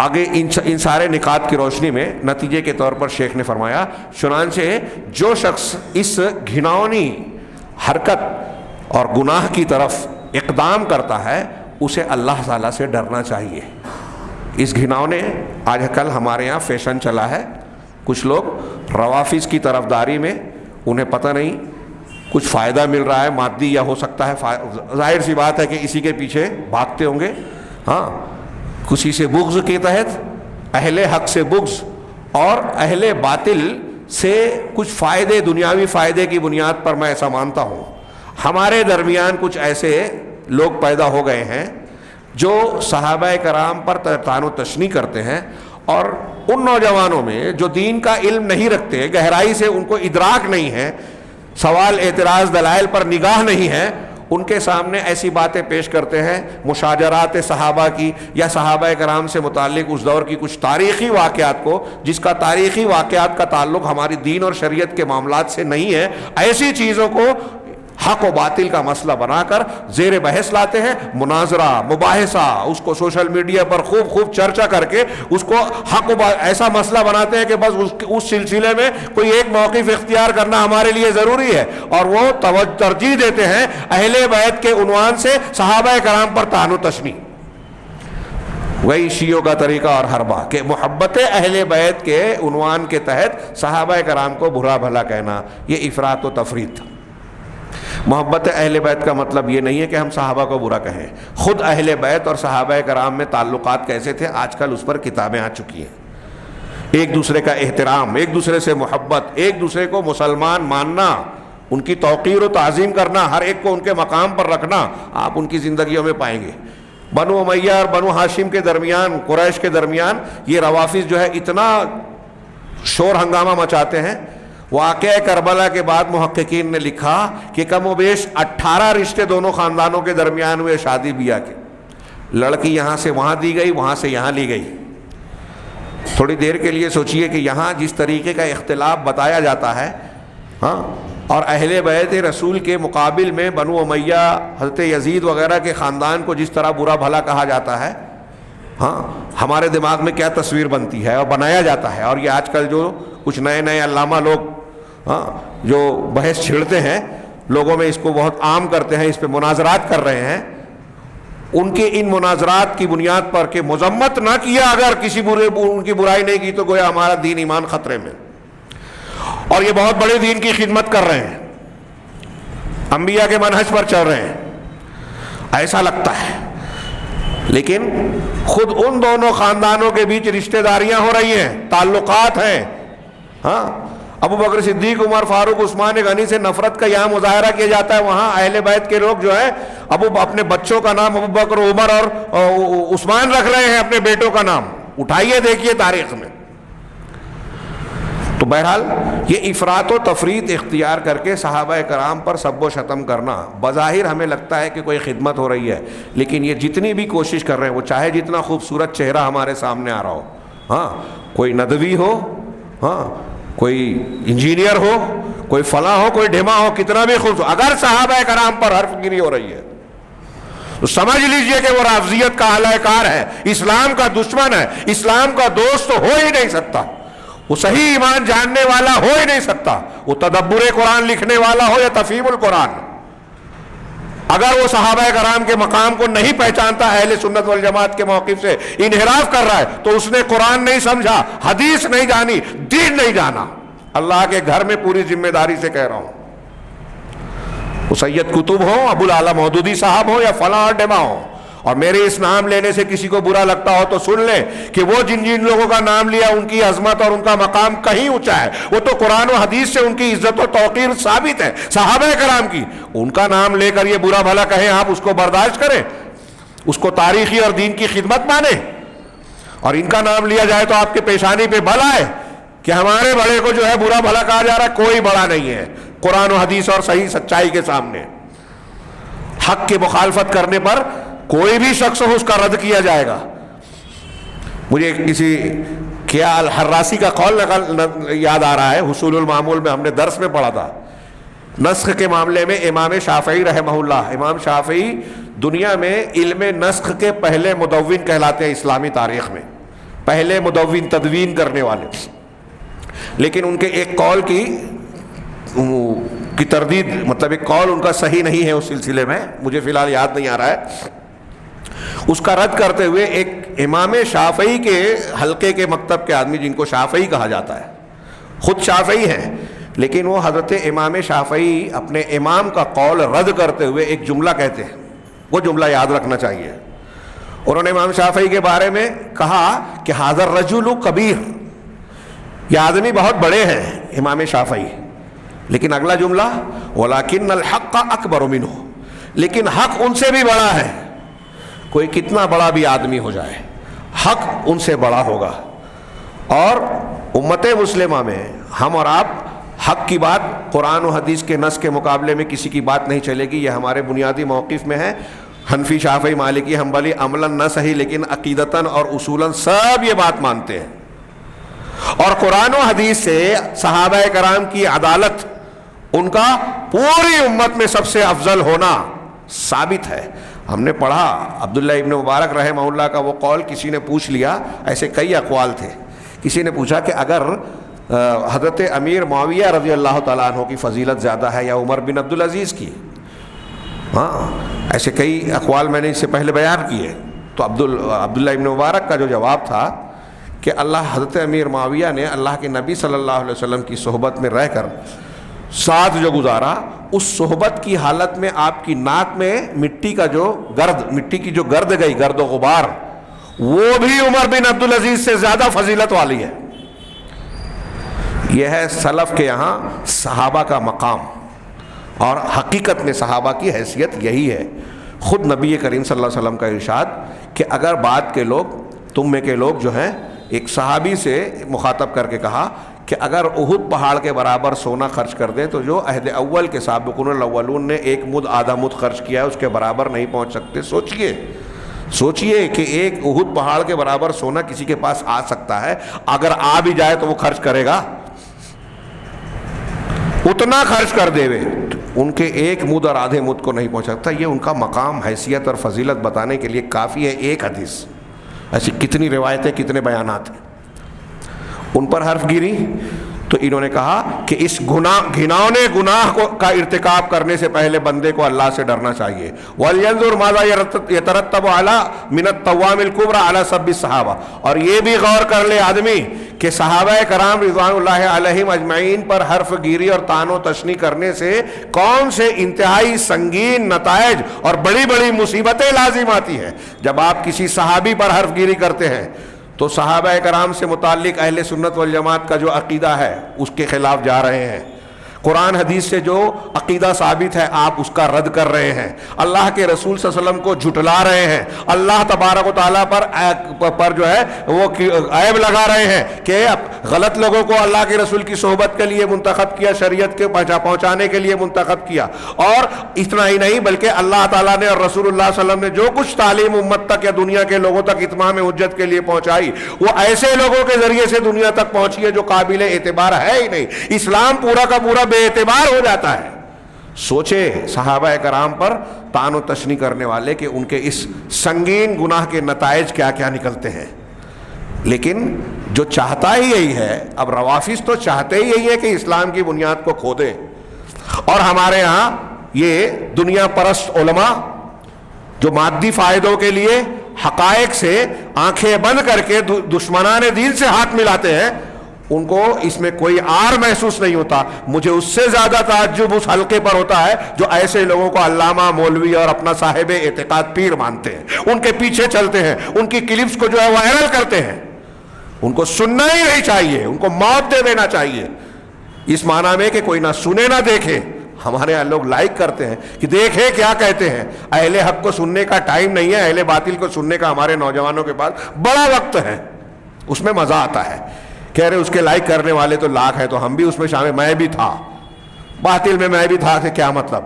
آگے ان سارے نکات کی روشنی میں نتیجے کے طور پر شیخ نے فرمایا، چنانچہ جو شخص اس گھناؤنی حرکت اور گناہ کی طرف اقدام کرتا ہے اسے اللہ تعالیٰ سے ڈرنا چاہیے. اس گھناؤنے آج کل ہمارے یہاں فیشن چلا ہے، کچھ لوگ روافظ کی طرفداری میں، انہیں پتہ نہیں کچھ فائدہ مل رہا ہے مادی یا ہو سکتا ہے ظاہر سی بات ہے کہ اسی کے پیچھے بھاگتے ہوں گے. ہاں، کسی سے بغض کے تحت، اہل حق سے بغض اور اہل باطل سے کچھ فائدے، دنیاوی فائدے کی بنیاد پر میں ایسا مانتا ہوں. ہمارے درمیان کچھ ایسے لوگ پیدا ہو گئے ہیں جو صحابہ کرام پر طعن و تشنیع کرتے ہیں، اور ان نوجوانوں میں جو دین کا علم نہیں رکھتے، گہرائی سے ان کو ادراک نہیں ہے، سوال اعتراض دلائل پر نگاہ نہیں ہے، ان کے سامنے ایسی باتیں پیش کرتے ہیں مشاجرات صحابہ کی یا صحابہ کرام سے متعلق اس دور کی کچھ تاریخی واقعات کو، جس کا تاریخی واقعات کا تعلق ہماری دین اور شریعت کے معاملات سے نہیں ہے، ایسی چیزوں کو حق و باطل کا مسئلہ بنا کر زیر بحث لاتے ہیں. مناظرہ، مباحثہ، اس کو سوشل میڈیا پر خوب چرچا کر کے اس کو حق و ایسا مسئلہ بناتے ہیں کہ بس اس سلسلے میں کوئی ایک موقف اختیار کرنا ہمارے لیے ضروری ہے، اور وہ ترجیح دیتے ہیں اہل بیت کے عنوان سے صحابہ کرام پر طعن و تشنیع. وہی شیعوں کا طریقہ اور حربہ کہ محبت اہل بیت کے عنوان کے تحت صحابہ کرام کو برا بھلا کہنا، یہ افراط و تفریط تھا۔ محبت اہل بیت کا مطلب یہ نہیں ہے کہ ہم صحابہ کو برا کہیں۔ خود اہل بیت اور صحابہ کرام میں تعلقات کیسے تھے آج کل اس پر کتابیں آ چکی ہیں۔ ایک دوسرے کا احترام، ایک دوسرے سے محبت، ایک دوسرے کو مسلمان ماننا، ان کی توقیر و تعظیم کرنا، ہر ایک کو ان کے مقام پر رکھنا، آپ ان کی زندگیوں میں پائیں گے۔ بنو امیہ اور بنو ہاشم کے درمیان، قریش کے درمیان یہ روافض جو ہے اتنا شور ہنگامہ مچاتے ہیں۔ واقعہ کربلا کے بعد محققین نے لکھا کہ کم و بیش 18 رشتے دونوں خاندانوں کے درمیان ہوئے شادی بیاہ کے۔ لڑکی یہاں سے وہاں دی گئی، وہاں سے یہاں لی گئی۔ تھوڑی دیر کے لیے سوچئے کہ یہاں جس طریقے کا اختلاف بتایا جاتا ہے، ہاں، اور اہل بیت رسول کے مقابل میں بنو امیہ، حضرت یزید وغیرہ کے خاندان کو جس طرح برا بھلا کہا جاتا ہے، ہاں، ہمارے دماغ میں کیا تصویر بنتی ہے اور بنایا جاتا ہے۔ اور یہ آج کل جو کچھ نئے نئے علامہ لوگ، ہاں، جو بحث چھیڑتے ہیں، لوگوں میں اس کو بہت عام کرتے ہیں، اس پہ مناظرات کر رہے ہیں، ان کے ان مناظرات کی بنیاد پر کہ مذمت نہ کیا، اگر کسی ان کی برائی نہیں کی تو گویا ہمارا دین ایمان خطرے میں، اور یہ بہت بڑے دین کی خدمت کر رہے ہیں، انبیاء کے منہج پر چل رہے ہیں، ایسا لگتا ہے۔ لیکن خود ان دونوں خاندانوں کے بیچ رشتہ داریاں ہو رہی ہیں، تعلقات ہیں، ہاں۔ ابو بکر صدیق، عمر فاروق، عثمان غنی سے نفرت کا یہاں مظاہرہ کیا جاتا ہے، وہاں اہل بیت کے لوگ جو ہیں اپنے بچوں کا نام ابو بکر، عمر اور عثمان رکھ رہے ہیں، اپنے بیٹوں کا نام اٹھائیے دیکھیے تاریخ میں۔ تو بہرحال یہ افراط و تفریط اختیار کر کے صحابہ کرام پر سب و شتم کرنا، بظاہر ہمیں لگتا ہے کہ کوئی خدمت ہو رہی ہے، لیکن یہ جتنی بھی کوشش کر رہے ہیں، وہ چاہے جتنا خوبصورت چہرہ ہمارے سامنے آ رہا ہو، ہاں، کوئی ندوی ہو، ہاں، کوئی انجینئر ہو، کوئی فلاں ہو، کوئی ڈھما ہو، کتنا بھی خوبصورت، اگر صحابہ کرام پر حرف گیری ہو رہی ہے تو سمجھ لیجئے کہ وہ رافضیت کا اعلی کار ہے، اسلام کا دشمن ہے، اسلام کا دوست ہو ہی نہیں سکتا، وہ صحیح ایمان جاننے والا ہو ہی نہیں سکتا، وہ تدبر قرآن لکھنے والا ہو یا تفہیم القرآن۔ اگر وہ صحابہ کرام کے مقام کو نہیں پہچانتا، اہل سنت والجماعت کے موقف سے انحراف کر رہا ہے، تو اس نے قرآن نہیں سمجھا، حدیث نہیں جانی، دین نہیں جانا۔ اللہ کے گھر میں پوری ذمہ داری سے کہہ رہا ہوں، وہ سید قطب ہو، ابو العلا مودودی صاحب ہو یا فلاں اور ڈما ہو، اور میرے اس نام لینے سے کسی کو برا لگتا ہو تو سن لیں کہ وہ جن لوگوں کا نام لیا ان کی عظمت اور ان کا مقام کہیں اونچا ہے، وہ تو قرآن و حدیث سے ان کی عزت و توقیر ثابت ہے، صحابہ کرام کی، ان کا نام لے کر یہ برا بھلا کہیں، آپ اس کو برداشت کریں، اس کو تاریخی اور دین کی خدمت مانیں، اور ان کا نام لیا جائے تو آپ کے پیشانی پہ بل آئے کہ ہمارے بڑے کو جو ہے برا بھلا کہا جا رہا ہے۔ کوئی بڑا نہیں ہے قرآن و حدیث اور صحیح سچائی کے سامنے، حق کی مخالفت کرنے پر کوئی بھی شخص ہو اس کا رد کیا جائے گا۔ مجھے کسی کیا الحراسی کا قول یاد آ رہا ہے، حصول المعمول میں ہم نے درس میں پڑھا تھا، نسخ کے معاملے میں امام شافعی رحمہ اللہ، امام شافعی دنیا میں علم نسخ کے پہلے مدون کہلاتے ہیں اسلامی تاریخ میں، پہلے مدون تدوین کرنے والے، لیکن ان کے ایک قول کی تردید، مطلب ایک قول ان کا صحیح نہیں ہے اس سلسلے میں، مجھے فی الحال یاد نہیں آ رہا ہے، اس کا رد کرتے ہوئے ایک امام شافعی کے حلقے کے مکتب کے آدمی، جن کو شافعی کہا جاتا ہے، خود شافعی ہیں، لیکن وہ حضرت امام شافعی اپنے امام کا قول رد کرتے ہوئے ایک جملہ کہتے ہیں، وہ جملہ یاد رکھنا چاہیے۔ انہوں نے امام شافعی کے بارے میں کہا کہ ھذا الرجل کبیر، یہ آدمی بہت بڑے ہیں امام شافعی، لیکن اگلا جملہ وَلَكِنَّ الْحَقَّ أَكْبَرُ مِنْهُ، لیکن حق ان سے بھی بڑا ہے، کوئی کتنا بڑا بھی آدمی ہو جائے حق ان سے بڑا ہوگا، اور امت مسلمہ میں ہم اور آپ حق کی بات قرآن و حدیث کے نص کے مقابلے میں کسی کی بات نہیں چلے گی، یہ ہمارے بنیادی موقف میں ہے۔ حنفی، شافعی، مالکی، حنبلی عملاً نہ صحیح لیکن عقیدتاً اور اصولاً سب یہ بات مانتے ہیں، اور قرآن و حدیث سے صحابہ کرام کی عدالت، ان کا پوری امت میں سب سے افضل ہونا ثابت ہے۔ ہم نے پڑھا عبداللہ ابن مبارک رحمہ اللہ کا وہ قول، کسی نے پوچھ لیا، ایسے کئی اقوال تھے، کسی نے پوچھا کہ اگر حضرت امیر معاویہ رضی اللہ تعالیٰ عنہ کی فضیلت زیادہ ہے یا عمر بن عبدالعزیز کی، ہاں ایسے کئی اقوال میں نے اس سے پہلے بیان کیے، تو عبداللہ ابن مبارک کا جو جواب تھا کہ اللہ حضرت امیر معاویہ نے اللہ کے نبی صلی اللہ علیہ وسلم کی صحبت میں رہ کر ساتھ جو گزارا، اس صحبت کی حالت میں آپ کی ناک میں مٹی کی جو گرد گئی، گرد و غبار، وہ بھی عمر بن عبدالعزیز سے زیادہ فضیلت والی ہے۔ یہ ہے سلف کے یہاں صحابہ کا مقام، اور حقیقت میں صحابہ کی حیثیت یہی ہے۔ خود نبی کریم صلی اللہ علیہ وسلم کا ارشاد کہ اگر بعد کے لوگ، تم میں کے لوگ جو ہیں، ایک صحابی سے مخاطب کر کے کہا کہ اگر احد پہاڑ کے برابر سونا خرچ کر دیں تو جو عہد اول کے سابقون الاولون نے ایک مد آدھا مد خرچ کیا ہے اس کے برابر نہیں پہنچ سکتے۔ سوچئے کہ ایک احد پہاڑ کے برابر سونا کسی کے پاس آ سکتا ہے، اگر آ بھی جائے تو وہ خرچ کرے گا؟ اتنا خرچ کر دے وے، ان کے ایک مد اور آدھے مد کو نہیں پہنچ سکتا۔ یہ ان کا مقام، حیثیت اور فضیلت بتانے کے لیے کافی ہے ایک حدیث۔ ایسی کتنی روایتیں، کتنے بیانات ہیں۔ ان پر حرف گیری تو انہوں نے کہا کہ اس گھناؤنے گناہ کا ارتکاب کرنے سے پہلے بندے کو اللہ سے ڈرنا چاہیے۔ وَلْيَنْظُرْ مَاذَا يَتَرَتَّبُ عَلَى مِنَ التَّوَّامِ الْكُبْرَى عَلَى سَبِّ الصَّحَابَہ، اور یہ بھی غور کر لے آدمی کہ صحابہ کرام رضوان اللہ علیہم اجمعین پر حرف گیری اور طعن و تشنیع کرنے سے کون سے انتہائی سنگین نتائج اور بڑی بڑی مصیبتیں لازم آتی ہیں۔ جب آپ کسی صحابی پر حرف گیری کرتے ہیں تو صحابہ کرام سے متعلق اہل سنت والجماعت کا جو عقیدہ ہے اس کے خلاف جا رہے ہیں۔ قرآن حدیث سے جو عقیدہ ثابت ہے آپ اس کا رد کر رہے ہیں، اللہ کے رسول صلی اللہ علیہ وسلم کو جھٹلا رہے ہیں، اللہ تبارک و تعالیٰ پر جو ہے وہ عیب لگا رہے ہیں کہ غلط لوگوں کو اللہ کے رسول کی صحبت کے لیے منتخب کیا، شریعت کے پہنچانے کے لیے منتخب کیا۔ اور اتنا ہی نہیں بلکہ اللہ تعالیٰ نے اور رسول اللہ صلی اللہ علیہ وسلم نے جو کچھ تعلیم امت تک یا دنیا کے لوگوں تک اتمام حجت کے لیے پہنچائی، وہ ایسے لوگوں کے ذریعے سے دنیا تک پہنچی ہے جو قابل اعتبار ہے ہی نہیں۔ اسلام پورا کا پورا بے اعتبار ہو جاتا ہے۔ سوچے صحابہ کرام پر طعن و تشنیع کرنے والے کہ ان کے اس سنگین گناہ کے نتائج کیا کیا نکلتے ہیں۔ لیکن جو چاہتا ہی یہی ہے، اب روافض تو چاہتے ہی یہی ہے کہ اسلام کی بنیاد کو کھو دیں، اور ہمارے ہاں یہ دنیا پرست علماء جو مادی فائدوں کے لیے حقائق سے آنکھیں بند کر کے دشمنان دین سے ہاتھ ملاتے ہیں، ان کو اس میں کوئی عار محسوس نہیں ہوتا۔ مجھے اس سے زیادہ تعجب اس حلقے پر ہوتا ہے جو ایسے لوگوں کو علامہ، مولوی اور اپنا صاحب اعتقاد پیر مانتے ہیں، ان کے پیچھے چلتے ہیں، ان کی کلپس کو جو ہے وائرل کرتے ہیں۔ ان کو سننا ہی نہیں چاہیے، ان کو موت دے دینا چاہیے، اس معنی میں کہ کوئی نہ سنے نہ دیکھے۔ ہمارے یہاں لوگ لائک کرتے ہیں کہ دیکھیں کیا کہتے ہیں۔ اہل حق کو سننے کا ٹائم نہیں ہے، اہل باطل کو سننے کا ہمارے نوجوانوں کے پاس بڑا وقت ہے، اس میں مزہ آتا ہے۔ کہہ رہے اس کے لائک کرنے والے تو لاکھ ہیں تو ہم بھی اس میں شامل، میں بھی تھا باطل میں بھی تھا، کہ کیا مطلب؟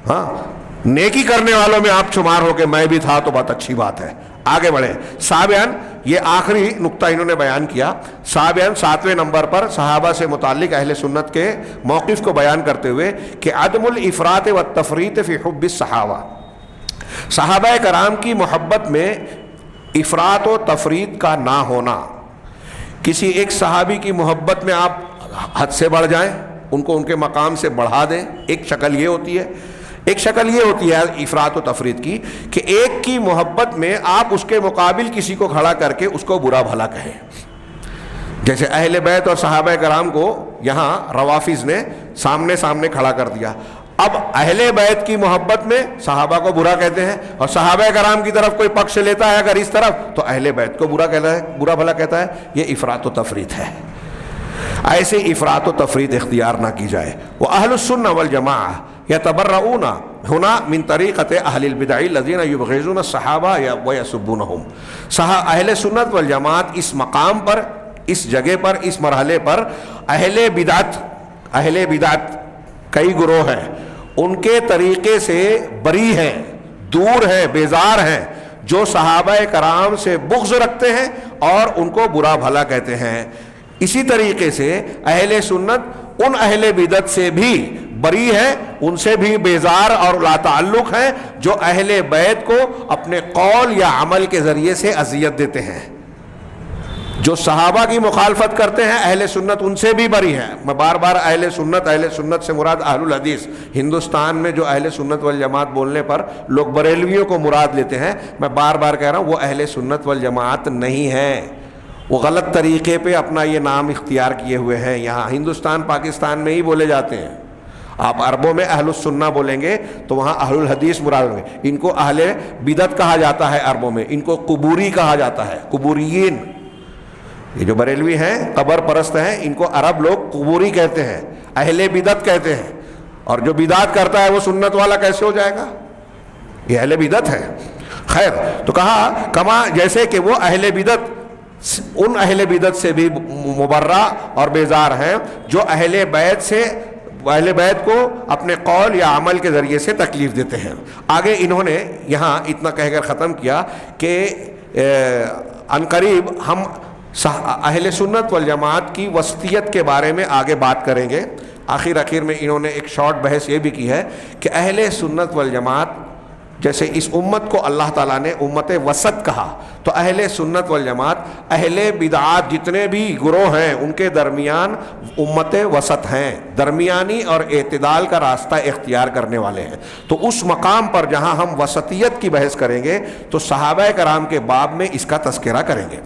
ہاں، نیکی کرنے والوں میں آپ شمار ہو کے میں بھی تھا تو بہت اچھی بات ہے۔ آگے بڑھیں۔ سابعاً، یہ آخری نقطہ انہوں نے بیان کیا۔ سابعاً 7ویں نمبر پر صحابہ سے متعلق اہل سنت کے موقف کو بیان کرتے ہوئے کہ عدم الافراط والتفریط فی حب الصحابہ، صحابہ کرام کی محبت میں افراط و تفریط کا نہ ہونا۔ کسی ایک صحابی کی محبت میں آپ حد سے بڑھ جائیں، ان کو ان کے مقام سے بڑھا دیں، ایک شکل یہ ہوتی ہے۔ ایک شکل یہ ہوتی ہے افراط و تفریط کی کہ ایک کی محبت میں آپ اس کے مقابل کسی کو کھڑا کر کے اس کو برا بھلا کہیں، جیسے اہل بیت اور صحابہ کرام کو یہاں روافض نے سامنے کھڑا کر دیا۔ اب اہل بیت کی محبت میں صحابہ کو برا کہتے ہیں، اور صحابہ کرام کی طرف کوئی پکش لیتا ہے اگر اس طرف تو اہل بیت کو برا بھلا کہتا ہے۔ یہ افراط و تفریط ہے۔ ایسے افراط و تفریط اختیار نہ کی جائے۔ وَأَهْلُ السُّنَّةِ وَالْجَمَاعَةِ يَتَبَرَّؤُونَ هُنَا مِنْ طَرِيقَةِ أَهْلِ الْبِدْعِ الَّذِينَ يُبْغِضُونَ الصَّحَابَةَ وَيَسُبُّونَهُمْ۔ اہل سنت والجماعت اس مقام پر، اس جگہ پر، اس مرحلے پر اہل بدعت کئی گروہ ہیں، ان کے طریقے سے بری ہیں، دور ہیں، بیزار ہیں، جو صحابہ کرام سے بغض رکھتے ہیں اور ان کو برا بھلا کہتے ہیں۔ اسی طریقے سے اہل سنت ان اہل بدعت سے بھی بری ہے، ان سے بھی بیزار اور لا تعلق ہیں جو اہل بیت کو اپنے قول یا عمل کے ذریعے سے اذیت دیتے ہیں۔ جو صحابہ کی مخالفت کرتے ہیں اہل سنت ان سے بھی بری ہیں. میں بار بار اہل سنت سے مراد اہل الحدیث. ہندوستان میں جو اہل سنت والجماعت بولنے پر لوگ بریلویوں کو مراد لیتے ہیں, میں بار بار کہہ رہا ہوں وہ اہل سنت والجماعت نہیں ہیں. وہ غلط طریقے پہ اپنا یہ نام اختیار کیے ہوئے ہیں. یہاں ہندوستان پاکستان میں ہی بولے جاتے ہیں. آپ عربوں میں اہل السنہ بولیں گے تو وہاں اہل الحدیث مراد ہوں گے. ان کو اہل بدعت کہا جاتا ہے عربوں میں, ان کو قبوری کہا جاتا ہے, قبوریین. یہ جو بریلوی ہیں قبر پرست ہیں ان کو عرب لوگ قبوری کہتے ہیں, اہل بدعت کہتے ہیں. اور جو بدعت کرتا ہے وہ سنت والا کیسے ہو جائے گا؟ یہ اہل بدعت ہے. خیر, تو کہا کما جیسے کہ وہ اہل بدعت ان اہل بدعت سے بھی مبرہ اور بیزار ہیں جو اہل بیت کو اپنے قول یا عمل کے ذریعے سے تکلیف دیتے ہیں. آگے انہوں نے یہاں اتنا کہہ کر ختم کیا کہ عنقریب ہم اہل سنت والجماعت کی وسطیت کے بارے میں آگے بات کریں گے. آخر میں انہوں نے ایک شارٹ بحث یہ بھی کی ہے کہ اہل سنت والجماعت جیسے اس امت کو اللہ تعالیٰ نے امت وسط کہا, تو اہل سنت والجماعت اہل بدعات جتنے بھی گروہ ہیں ان کے درمیان امت وسط ہیں, درمیانی اور اعتدال کا راستہ اختیار کرنے والے ہیں. تو اس مقام پر جہاں ہم وسطیت کی بحث کریں گے تو صحابہ کرام کے باب میں اس کا تذکرہ کریں گے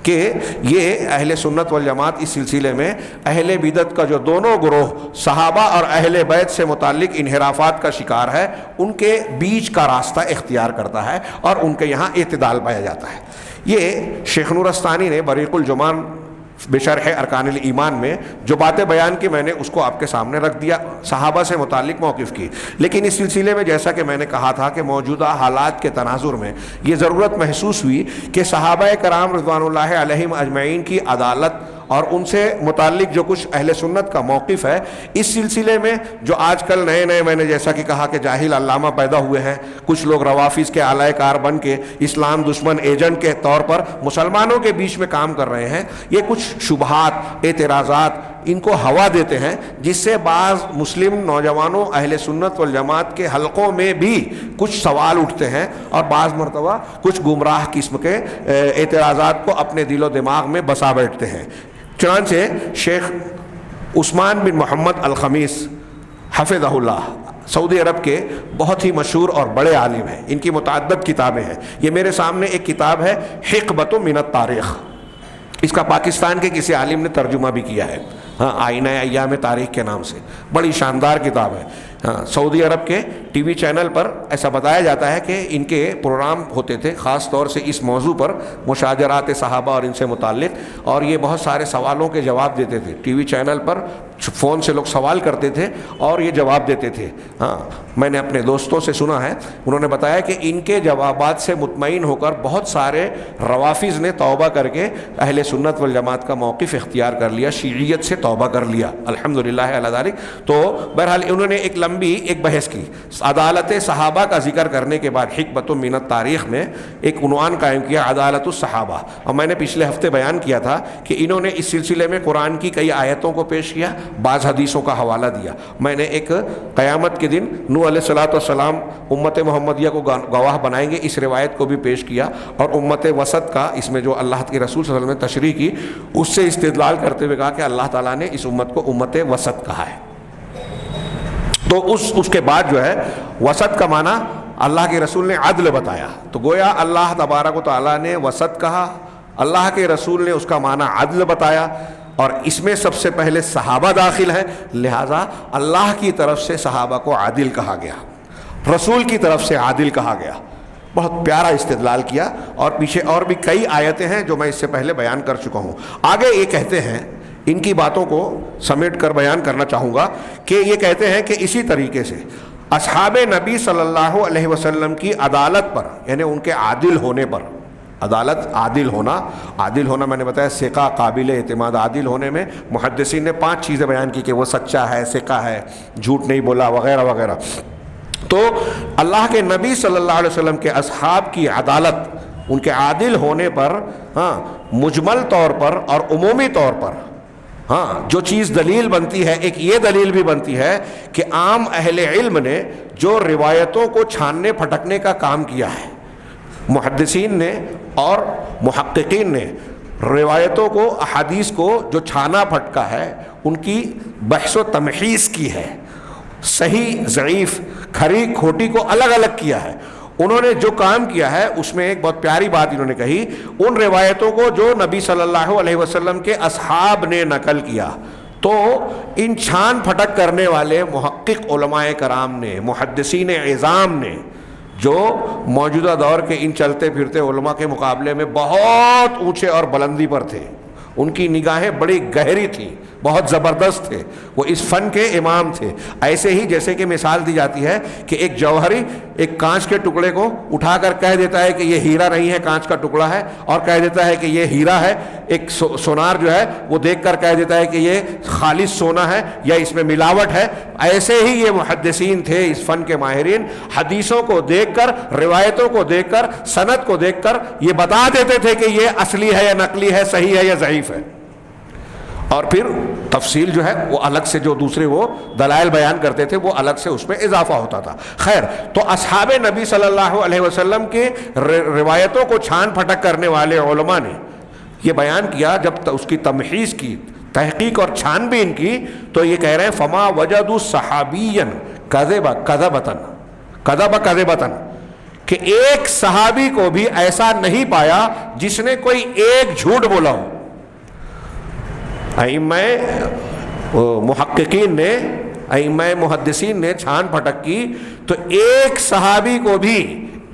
کہ یہ اہل سنت والجماعت اس سلسلے میں اہل بدعت کا جو دونوں گروہ صحابہ اور اہل بیت سے متعلق انحرافات کا شکار ہے ان کے بیچ کا راستہ اختیار کرتا ہے اور ان کے یہاں اعتدال پایا جاتا ہے. یہ شیخ نورستانی نے بریق الجمان بشرح ارکان الایمان میں جو باتیں بیان کی میں نے اس کو آپ کے سامنے رکھ دیا, صحابہ سے متعلق موقف کی. لیکن اس سلسلے میں جیسا کہ میں نے کہا تھا کہ موجودہ حالات کے تناظر میں یہ ضرورت محسوس ہوئی کہ صحابہ کرام رضوان اللہ علیہم اجمعین کی عدالت اور ان سے متعلق جو کچھ اہل سنت کا موقف ہے اس سلسلے میں جو آج کل نئے میں نے جیسا کہ کہا کہ جاہل علامہ پیدا ہوئے ہیں, کچھ لوگ روافظ کے اعلی کار بن کے اسلام دشمن ایجنٹ کے طور پر مسلمانوں کے بیچ میں کام کر رہے ہیں, یہ کچھ شبہات اعتراضات ان کو ہوا دیتے ہیں جس سے بعض مسلم نوجوانوں اہل سنت والجماعت کے حلقوں میں بھی کچھ سوال اٹھتے ہیں اور بعض مرتبہ کچھ گمراہ قسم کے اعتراضات کو اپنے دل و دماغ میں بسا بیٹھتے ہیں. چنانچہ شیخ عثمان بن محمد الخمیس حفظہ اللہ سعودی عرب کے بہت ہی مشہور اور بڑے عالم ہیں, ان کی متعدد کتابیں ہیں. یہ میرے سامنے ایک کتاب ہے حقبۃ من التاریخ, اس کا پاکستان کے کسی عالم نے ترجمہ بھی کیا ہے, ہاں, آئینہ ایام تاریخ کے نام سے. بڑی شاندار کتاب ہے. ہاں, سعودی عرب کے ٹی وی چینل پر ایسا بتایا جاتا ہے کہ ان کے پروگرام ہوتے تھے خاص طور سے اس موضوع پر, مشاجرات صحابہ اور ان سے متعلق, اور یہ بہت سارے سوالوں کے جواب دیتے تھے. ٹی وی چینل پر فون سے لوگ سوال کرتے تھے اور یہ جواب دیتے تھے. ہاں, میں نے اپنے دوستوں سے سنا ہے, انہوں نے بتایا کہ ان کے جوابات سے مطمئن ہو کر بہت سارے روافظ نے توبہ کر کے اہل سنت والجماعت کا موقف اختیار کر لیا, شیعیت سے توبہ کر لیا, الحمدللہ علی ذالک. تو بہرحال انہوں نے ایک لمبی ایک بحث کی. عدالت صحابہ کا ذکر کرنے کے بعد حقبۃ من التاریخ میں ایک عنوان قائم کیا, عدالت الصحابہ. اور میں نے پچھلے ہفتے بیان کیا تھا کہ انہوں نے اس سلسلے میں قرآن کی کئی آیتوں کو پیش کیا, بعض حدیثوں کا حوالہ دیا. میں نے ایک قیامت کے دن نوح علیہ الصلوۃ والسلام امت محمدیہ کو گواہ بنائیں گے اس روایت کو بھی پیش کیا, اور امت وسط کا اس میں جو اللہ کے رسول صلی اللہ علیہ وسلم نے تشریح کی اس سے استدلال کرتے ہوئے کہا کہ اللہ تعالیٰ نے اس امت کو امت وسط کہا ہے. تو اس کے بعد جو ہے وسط کا معنی اللہ کے رسول نے عدل بتایا, تو گویا اللہ تبارک و تعالیٰ نے وسط کہا, اللہ کے رسول نے اس کا معنی عدل بتایا, اور اس میں سب سے پہلے صحابہ داخل ہیں, لہٰذا اللہ کی طرف سے صحابہ کو عادل کہا گیا, رسول کی طرف سے عادل کہا گیا. بہت پیارا استدلال کیا, اور پیچھے اور بھی کئی آیتیں ہیں جو میں اس سے پہلے بیان کر چکا ہوں. آگے یہ کہتے ہیں, ان کی باتوں کو سمیٹ کر بیان کرنا چاہوں گا, کہ یہ کہتے ہیں کہ اسی طریقے سے اصحاب نبی صلی اللہ علیہ وسلم کی عدالت پر, یعنی ان کے عادل ہونے پر, عدالت عادل ہونا میں نے بتایا ثقہ قابل اعتماد. عادل ہونے میں محدثین نے 5 چیزیں بیان کی کہ وہ سچا ہے, ثقہ ہے, جھوٹ نہیں بولا, وغیرہ وغیرہ. تو اللہ کے نبی صلی اللہ علیہ وسلم کے اصحاب کی عدالت, ان کے عادل ہونے پر, ہاں, مجمل طور پر اور عمومی طور پر, ہاں, جو چیز دلیل بنتی ہے, ایک یہ دلیل بھی بنتی ہے کہ عام اہل علم نے جو روایتوں کو چھاننے پھٹکنے کا کام کیا ہے, محدثین نے اور محققین نے روایتوں کو, احادیث کو جو چھانا پھٹکا ہے, ان کی بحث و تمحیص کی ہے, صحیح ضعیف کھری کھوٹی کو الگ الگ کیا ہے. انہوں نے جو کام کیا ہے اس میں ایک بہت پیاری بات انہوں نے کہی, ان روایتوں کو جو نبی صلی اللہ علیہ وسلم کے اصحاب نے نقل کیا, تو ان چھان پھٹک کرنے والے محقق علماء کرام نے, محدثین عظام نے, جو موجودہ دور کے ان چلتے پھرتے علماء کے مقابلے میں بہت اونچے اور بلندی پر تھے, ان کی نگاہیں بڑی گہری تھیں, بہت زبردست تھے, وہ اس فن کے امام تھے. ایسے ہی جیسے کہ مثال دی جاتی ہے کہ ایک جوہری ایک کانچ کے ٹکڑے کو اٹھا کر کہہ دیتا ہے کہ یہ ہیرا نہیں ہے, کانچ کا ٹکڑا ہے, اور کہہ دیتا ہے کہ یہ ہیرا ہے. ایک سونار جو ہے وہ دیکھ کر کہہ دیتا ہے کہ یہ خالص سونا ہے یا اس میں ملاوٹ ہے. ایسے ہی یہ محدثین تھے, اس فن کے ماہرین, حدیثوں کو دیکھ کر, روایتوں کو دیکھ کر, سند کو دیکھ کر یہ بتا دیتے تھے کہ یہ اصلی ہے یا نقلی ہے, صحیح ہے یا ضعیف ہے. اور پھر تفصیل جو ہے وہ الگ سے, جو دوسرے وہ دلائل بیان کرتے تھے وہ الگ سے اس میں اضافہ ہوتا تھا. خیر, تو اصحاب نبی صلی اللہ علیہ وسلم کے روایتوں کو چھان پھٹک کرنے والے علماء نے یہ بیان کیا, جب اس کی تمحیص کی, تحقیق اور چھان بین کی, تو یہ کہہ رہے ہیں فما وجدوا صحابیا کذب کذبۃ, کہ ایک صحابی کو بھی ایسا نہیں پایا جس نے کوئی ایک جھوٹ بولا ہو. ائمہ محققین نے, ائمہ محدثین نے چھان پھٹک کی, تو ایک صحابی کو بھی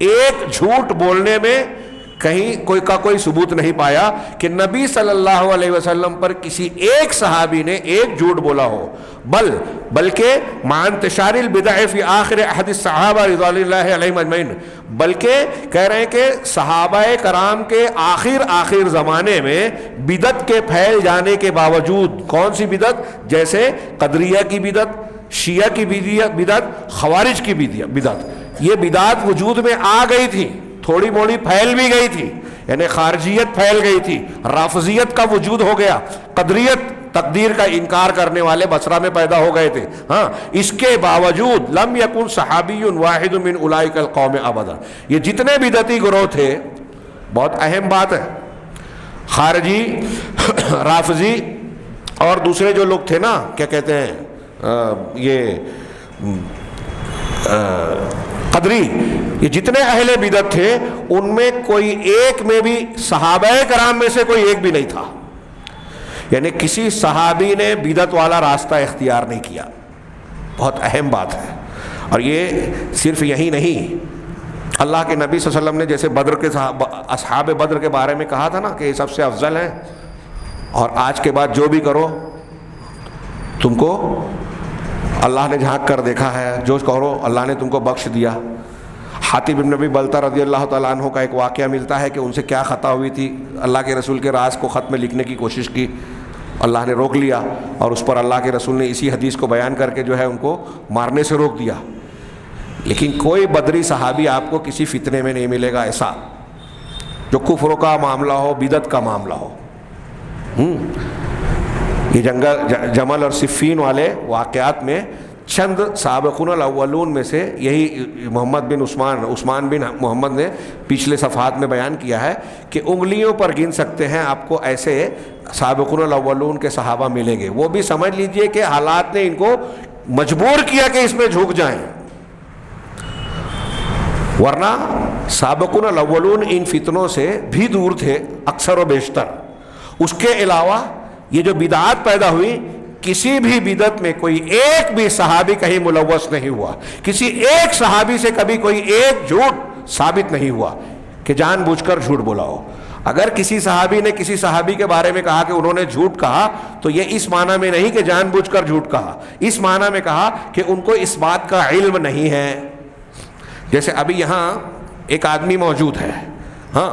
ایک جھوٹ بولنے میں کہیں کوئی ثبوت نہیں پایا کہ نبی صلی اللہ علیہ وسلم پر کسی ایک صحابی نے ایک جھوٹ بولا ہو. بلکہ مع انتشار البدع فی آخر عہد الصحابہ رضوان اللہ علیہم اجمعین, بلکہ کہہ رہے ہیں کہ صحابہ کرام کے آخر زمانے میں بدعت کے پھیل جانے کے باوجود, کون سی بدعت, جیسے قدریہ کی بدعت, شیعہ کی بدعت, خوارج کی بدعت, یہ بدعت وجود میں آ گئی تھی, تھوڑی موڑی پھیل بھی گئی تھی, یعنی خارجیت پھیل گئی تھی, رافضیت کا وجود ہو گیا, قدریت تقدیر کا انکار کرنے والے بصرہ میں پیدا ہو گئے تھے. ہاں, اس کے باوجود لم یکن صحابی واحد من اولئک القوم ابدا, یہ جتنے بدعتی گروہ تھے, بہت اہم بات ہے, خارجی, رافضی اور دوسرے جو لوگ تھے نا, کیا کہتے ہیں یہ قدری, یہ جتنے اہل بدعت تھے ان میں کوئی ایک میں بھی صحابہ کرام میں سے کوئی ایک بھی نہیں تھا, یعنی کسی صحابی نے بدعت والا راستہ اختیار نہیں کیا. بہت اہم بات ہے. اور یہ صرف یہی نہیں, اللہ کے نبی صلی اللہ علیہ وسلم نے جیسے بدر کے اصحاب بدر کے بارے میں کہا تھا نا کہ یہ سب سے افضل ہیں, اور آج کے بعد جو بھی کرو تم کو اللہ نے جھانک کر دیکھا ہے, جو کرو اللہ نے تم کو بخش دیا. حاتب بن نبی بلتا رضی اللہ تعالیٰ عنہ کا ایک واقعہ ملتا ہے کہ ان سے کیا خطا ہوئی تھی, اللہ کے رسول کے راز کو خط میں لکھنے کی کوشش کی, اللہ نے روک لیا, اور اس پر اللہ کے رسول نے اسی حدیث کو بیان کر کے جو ہے ان کو مارنے سے روک دیا. لیکن کوئی بدری صحابی آپ کو کسی فتنے میں نہیں ملے گا ایسا جو کفر کا معاملہ ہو, بدعت کا معاملہ ہو. یہ جمل اور صفین والے واقعات میں چند سابقون الاولون میں سے یہی محمد بن عثمان بن محمد نے پچھلے صفحات میں بیان کیا ہے کہ انگلیوں پر گن سکتے ہیں آپ کو ایسے سابقون الاولون کے صحابہ ملیں گے. وہ بھی سمجھ لیجئے کہ حالات نے ان کو مجبور کیا کہ اس میں جھک جائیں, ورنہ سابقون الاولون ان فتنوں سے بھی دور تھے اکثر و بیشتر. اس کے علاوہ یہ جو بدعات پیدا ہوئی, کسی بھی بدعت میں کوئی ایک بھی صحابی کہیں ملوث نہیں ہوا, کسی ایک صحابی سے کبھی کوئی ایک جھوٹ ثابت نہیں ہوا کہ جان بوجھ کر جھوٹ بولا ہو. اگر کسی صحابی نے کسی صحابی کے بارے میں کہا کہ انہوں نے جھوٹ کہا, تو یہ اس معنی میں نہیں کہ جان بوجھ کر جھوٹ کہا, اس معنی میں کہا کہ ان کو اس بات کا علم نہیں ہے. جیسے ابھی یہاں ایک آدمی موجود ہے, ہاں,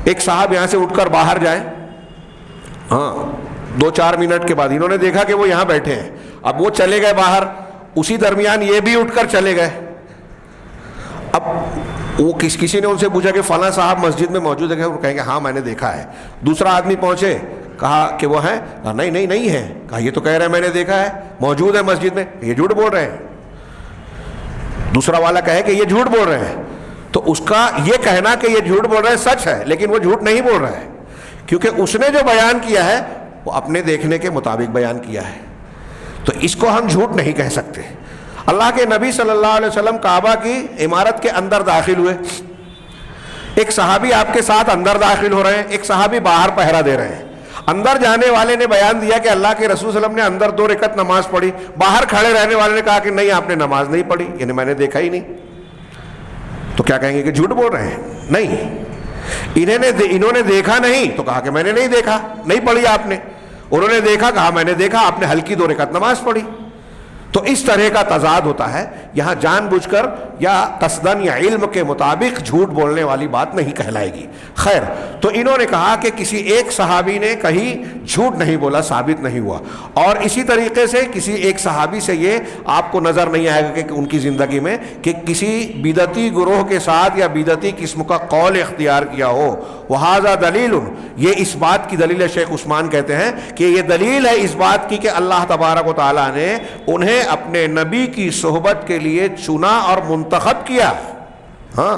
ایک صاحب یہاں سے اٹھ کر باہر جائے, ہاں, 2-4 منٹ کے بعد انہوں نے دیکھا کہ وہ یہاں بیٹھے ہیں, اب وہ چلے گئے باہر, اسی درمیان یہ بھی اٹھ کر چلے گئے. اب وہ کسی نے ان سے پوچھا کہ فلاں صاحب مسجد میں موجود ہے, وہ کہیں گے ہاں میں نے دیکھا ہے. دوسرا آدمی پہنچے, کہا کہ وہ ہیں, نہیں ہے, کہا یہ تو کہہ رہے ہیں میں نے دیکھا ہے, موجود ہے مسجد میں, یہ جھوٹ بول رہے ہیں. دوسرا والا کہے کہ یہ جھوٹ بول رہے ہیں, تو اس کا یہ کہنا کہ یہ جھوٹ بول رہے ہیں سچ ہے, لیکن وہ جھوٹ نہیں بول رہے ہیں, کیونکہ اس نے جو بیان کیا ہے وہ اپنے دیکھنے کے مطابق بیان کیا ہے، تو اس کو ہم جھوٹ نہیں کہہ سکتے۔ اللہ کے نبی صلی اللہ علیہ وسلم کعبہ کی عمارت کے اندر داخل ہوئے، ایک صحابی آپ کے ساتھ اندر داخل ہو رہے ہیں، ایک صحابی باہر پہرا دے رہے ہیں۔ اندر جانے والے نے بیان دیا کہ اللہ کے رسول صلی اللہ علیہ وسلم نے اندر 2 رکعت نماز پڑھی، باہر کھڑے رہنے والے نے کہا کہ نہیں آپ نے نماز نہیں پڑھی، یعنی میں نے دیکھا ہی نہیں۔ تو کیا کہیں گے کہ جھوٹ بول رہے ہیں؟ نہیں، انہوں نے دیکھا نہیں تو کہا کہ میں نے نہیں دیکھا، نہیں پڑھی آپ نے۔ انہوں نے دیکھا، کہا میں نے دیکھا، آپ نے ہلکی 2 رکعت نماز پڑھی۔ تو اس طرح کا تضاد ہوتا ہے، یہاں جان بوجھ کر یا قصدن یا علم کے مطابق جھوٹ بولنے والی بات نہیں کہلائے گی۔ خیر، تو انہوں نے کہا کہ کسی ایک صحابی نے کہیں جھوٹ نہیں بولا، ثابت نہیں ہوا، اور اسی طریقے سے کسی ایک صحابی سے یہ آپ کو نظر نہیں آئے گا کہ ان کی زندگی میں کہ کسی بدعتی گروہ کے ساتھ یا بدعتی قسم کا قول اختیار کیا ہو۔ وہذا دلیل، یہ اس بات کی دلیل ہے، شیخ عثمان کہتے ہیں کہ یہ دلیل ہے اس بات کی کہ اللہ تبارک و تعالیٰ نے انہیں اپنے نبی کی صحبت کے لیے چنا اور منتخب کیا۔ ہاں،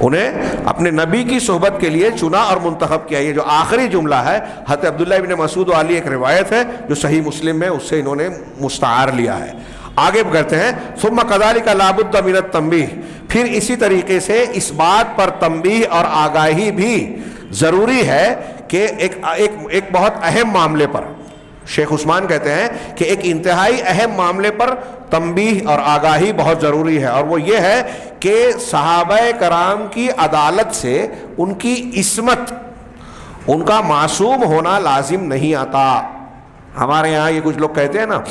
انہیں اپنے نبی کی صحبت کے لیے چنا اور منتخب کیا۔ یہ جو آخری جملہ ہے حضرت عبداللہ ابن مسعود والی ایک روایت ہے جو صحیح مسلم میں، اس سے انہوں نے مستعار لیا ہے۔ آگے کہتے ہیں ثم كذلك لا بد من التنبیہ، پھر اسی طریقے سے اس بات پر تنبیہ اور آگاہی بھی ضروری ہے کہ ایک بہت اہم معاملے پر، شیخ عثمان کہتے ہیں کہ ایک انتہائی اہم معاملے پر تنبیہ اور آگاہی بہت ضروری ہے، اور وہ یہ ہے کہ صحابہ کرام کی عدالت سے ان کی عصمت، ان کا معصوم ہونا لازم نہیں آتا۔ ہمارے یہاں یہ کچھ لوگ کہتے ہیں نا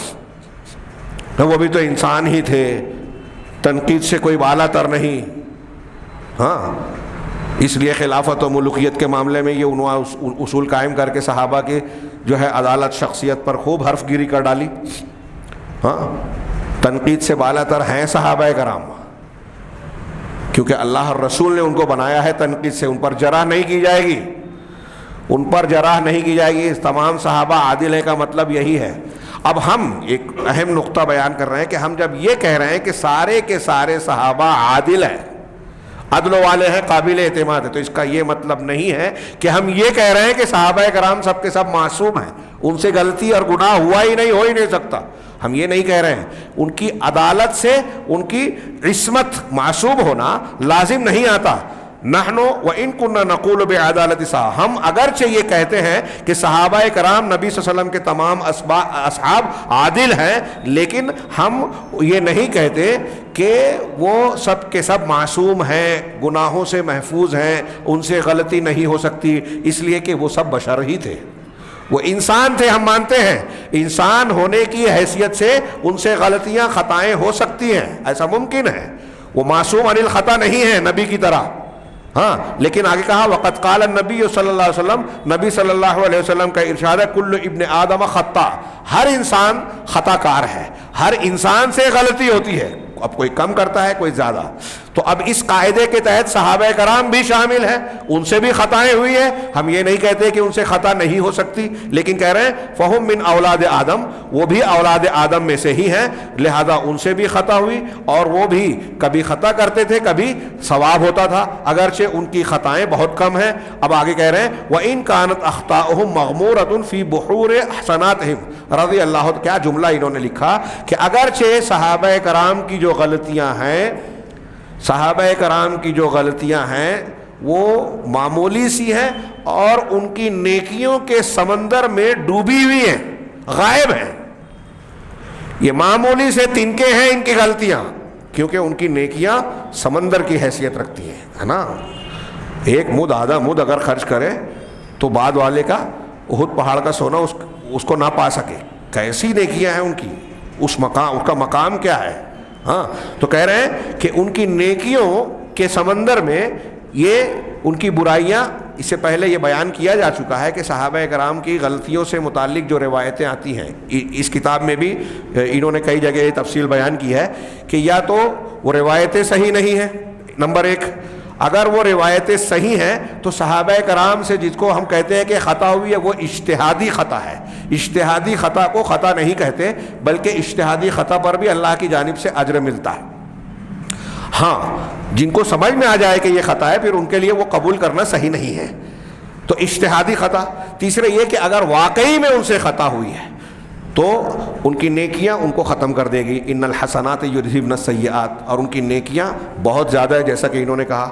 وہ بھی تو انسان ہی تھے، تنقید سے کوئی بالا تر نہیں، ہاں اس لیے خلافت و ملوکیت کے معاملے میں یہ اصول قائم کر کے صحابہ کے جو ہے عدالت شخصیت پر خوب حرف گیری کر ڈالی۔ ہاں، تنقید سے بالا تر ہیں صحابہ کرام، کیونکہ اللہ اور رسول نے ان کو بنایا ہے تنقید سے، ان پر جرح نہیں کی جائے گی، ان پر جرح نہیں کی جائے گی۔ تمام صحابہ عادل ہیں کا مطلب یہی ہے۔ اب ہم ایک اہم نقطہ بیان کر رہے ہیں کہ ہم جب یہ کہہ رہے ہیں کہ سارے کے سارے صحابہ عادل ہیں، عدل والے ہیں، قابل اعتماد ہے، تو اس کا یہ مطلب نہیں ہے کہ ہم یہ کہہ رہے ہیں کہ صحابہ کرام سب کے سب معصوم ہیں، ان سے غلطی اور گناہ ہوا ہی نہیں، ہو ہی نہیں سکتا، ہم یہ نہیں کہہ رہے ہیں۔ ان کی عدالت سے ان کی عصمت، معصوم ہونا لازم نہیں آتا۔ نحن وان كنا نقول بعدالت صحابہ، ہم اگرچہ یہ کہتے ہیں کہ صحابہ کرام نبی صلی اللہ علیہ وسلم کے تمام اصحاب عادل ہیں، لیکن ہم یہ نہیں کہتے کہ وہ سب کے سب معصوم ہیں، گناہوں سے محفوظ ہیں، ان سے غلطی نہیں ہو سکتی، اس لیے کہ وہ سب بشر ہی تھے، وہ انسان تھے، ہم مانتے ہیں انسان ہونے کی حیثیت سے ان سے غلطیاں خطائیں ہو سکتی ہیں، ایسا ممکن ہے، وہ معصوم عن الخطا نہیں ہے نبی کی طرح۔ ہاں، لیکن آگے کہا وقت قال النبی صلی اللہ علیہ وسلم، نبی صلی اللہ علیہ وسلم کا ارشاد ہے کل ابن آدم خطا، ہر انسان خطا کار ہے، ہر انسان سے غلطی ہوتی ہے، اب کوئی کم کرتا ہے کوئی زیادہ۔ تو اب اس قاعدے کے تحت صحابہ کرام بھی شامل ہیں، ان سے بھی خطائیں ہوئی ہیں، ہم یہ نہیں کہتے کہ ان سے خطا نہیں ہو سکتی، لیکن کہہ رہے ہیں فہم من اولاد آدم، وہ بھی اولاد آدم میں سے ہی ہیں، لہذا ان سے بھی خطا ہوئی، اور وہ بھی کبھی خطا کرتے تھے کبھی ثواب ہوتا تھا، اگرچہ ان کی خطائیں بہت کم ہیں۔ اب آگے کہہ رہے ہیں وَإِن كَانَتْ أَخْطَاؤُهُمْ مَغْمُورَةٌ فِي بُحُورِ حَسَنَاتِهِمْ، رضی اللہ، کیا جملہ انہوں نے لکھا کہ اگرچہ صحابہ کرام کی جو غلطیاں ہیں، صحابہ کرام کی جو غلطیاں ہیں وہ معمولی سی ہیں اور ان کی نیکیوں کے سمندر میں ڈوبی ہوئی ہیں، غائب ہیں، یہ معمولی سے تنکے ہیں ان کی غلطیاں، کیونکہ ان کی نیکیاں سمندر کی حیثیت رکھتی ہیں، ہے نا۔ ایک مد آدھا مد اگر خرچ کرے تو بعد والے کا احد پہاڑ کا سونا اس کو نہ پا سکے، کیسی نیکیاں ہیں ان کی، اس کا مقام کیا ہے۔ ہاں، تو کہہ رہے ہیں کہ ان کی نیکیوں کے سمندر میں یہ ان کی برائیاں، اس سے پہلے یہ بیان کیا جا چکا ہے کہ صحابہ کرام کی غلطیوں سے متعلق جو روایتیں آتی ہیں، اس کتاب میں بھی انہوں نے کئی جگہ یہ تفصیل بیان کی ہے کہ یا تو وہ روایتیں صحیح نہیں ہیں، نمبر ایک، اگر وہ روایتیں صحیح ہیں تو صحابہ کرام سے جس کو ہم کہتے ہیں کہ خطا ہوئی ہے وہ اجتہادی خطا ہے، اجتہادی خطا کو خطا نہیں کہتے، بلکہ اجتہادی خطا پر بھی اللہ کی جانب سے اجر ملتا ہے۔ ہاں، جن کو سمجھ میں آ جائے کہ یہ خطا ہے پھر ان کے لیے وہ قبول کرنا صحیح نہیں ہے، تو اجتہادی خطا. تیسرے یہ کہ اگر واقعی میں ان سے خطا ہوئی ہے تو ان کی نیکیاں ان کو ختم کر دے گی. ان الحسنات یذہبن السیئات, اور ان کی نیکیاں بہت زیادہ ہے جیسا کہ انہوں نے کہا.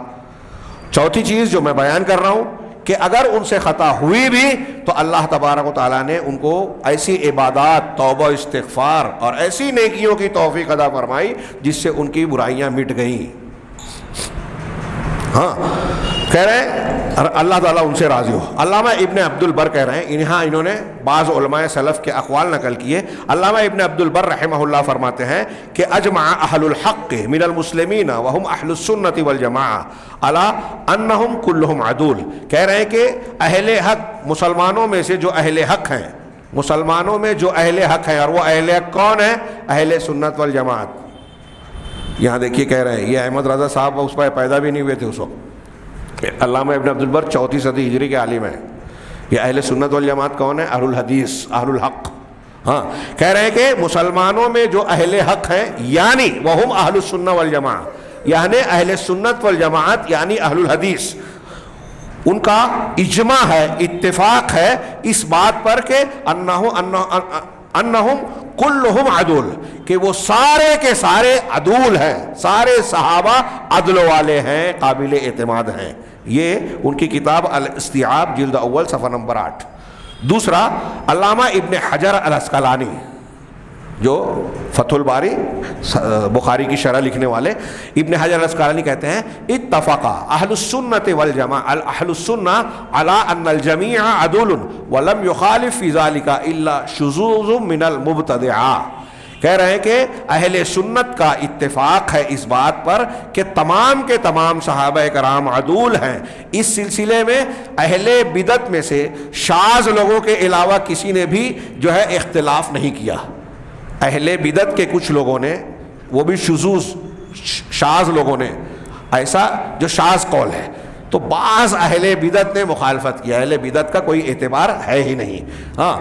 چوتھی چیز جو میں بیان کر رہا ہوں کہ اگر ان سے خطا ہوئی بھی تو اللہ تبارک و تعالیٰ نے ان کو ایسی عبادات, توبہ, استغفار اور ایسی نیکیوں کی توفیق عطا فرمائی جس سے ان کی برائیاں مٹ گئیں. ہاں کہہ رہے ہیں اللہ تعالیٰ ان سے راضی ہو. علامہ ابن عبد البر کہہ رہے ہیں, یہاں انہوں نے بعض علماء سلف کے اقوال نقل کیے. علامہ ابن عبد البر رحمہ اللہ فرماتے ہیں کہ اجمع اہل الحق من المسلمین وهم اہل السنت والجماعہ علی انہم کلہم عدول. کہہ رہے ہیں کہ اہل حق مسلمانوں میں سے جو اہل حق ہیں, مسلمانوں میں جو اہل حق ہیں, اور وہ اہل حق کون ہیں؟ اہل سنت والجماعت. یہاں دیکھیے کہہ رہے ہیں, یہ احمد رضا صاحب اس پر پیدا بھی نہیں ہوئے تھے اس وقت. علامہ ابن عبد البر 4 صدی ہجری کے عالم ہیں. یہ اہل سنت والجماعت کون ہے؟ اہل الحدیث, اہل الحق. ہاں کہہ رہے ہیں کہ مسلمانوں میں جو اہل حق ہیں یعنی وہم اہل السنہ والجماعہ, یعنی اہل سنت والجماعت یعنی اہل الحدیث, ان کا اجماع ہے, اتفاق ہے اس بات پر کہ انہم کلہم عدول, کہ وہ سارے کے سارے عدول ہیں, سارے صحابہ عدل والے ہیں, قابل اعتماد ہیں. یہ ان کی کتاب الاستیعاب جلد اول صفحہ نمبر 8. دوسرا علامہ ابن حجر العسقلانی جو فتح الباری بخاری کی شرح لکھنے والے, ابن حجر العسقلانی کہتے ہیں اتفق اہل السنت والجماعہ اہل السنہ علی ان الجمیع عدول ولم یخالف فی ذلک الا شذوذ من المبتدعہ. کہہ رہے ہیں کہ اہل سنت کا اتفاق ہے اس بات پر کہ تمام کے تمام صحابہ کرام عدول ہیں. اس سلسلے میں اہل بدعت میں سے شاذ لوگوں کے علاوہ کسی نے بھی جو ہے اختلاف نہیں کیا. اہل بدعت کے کچھ لوگوں نے, وہ بھی شذوذ شاذ لوگوں نے, ایسا جو شاذ قول ہے, تو بعض اہل بدعت نے مخالفت کیا. اہل بدعت کا کوئی اعتبار ہے ہی نہیں. ہاں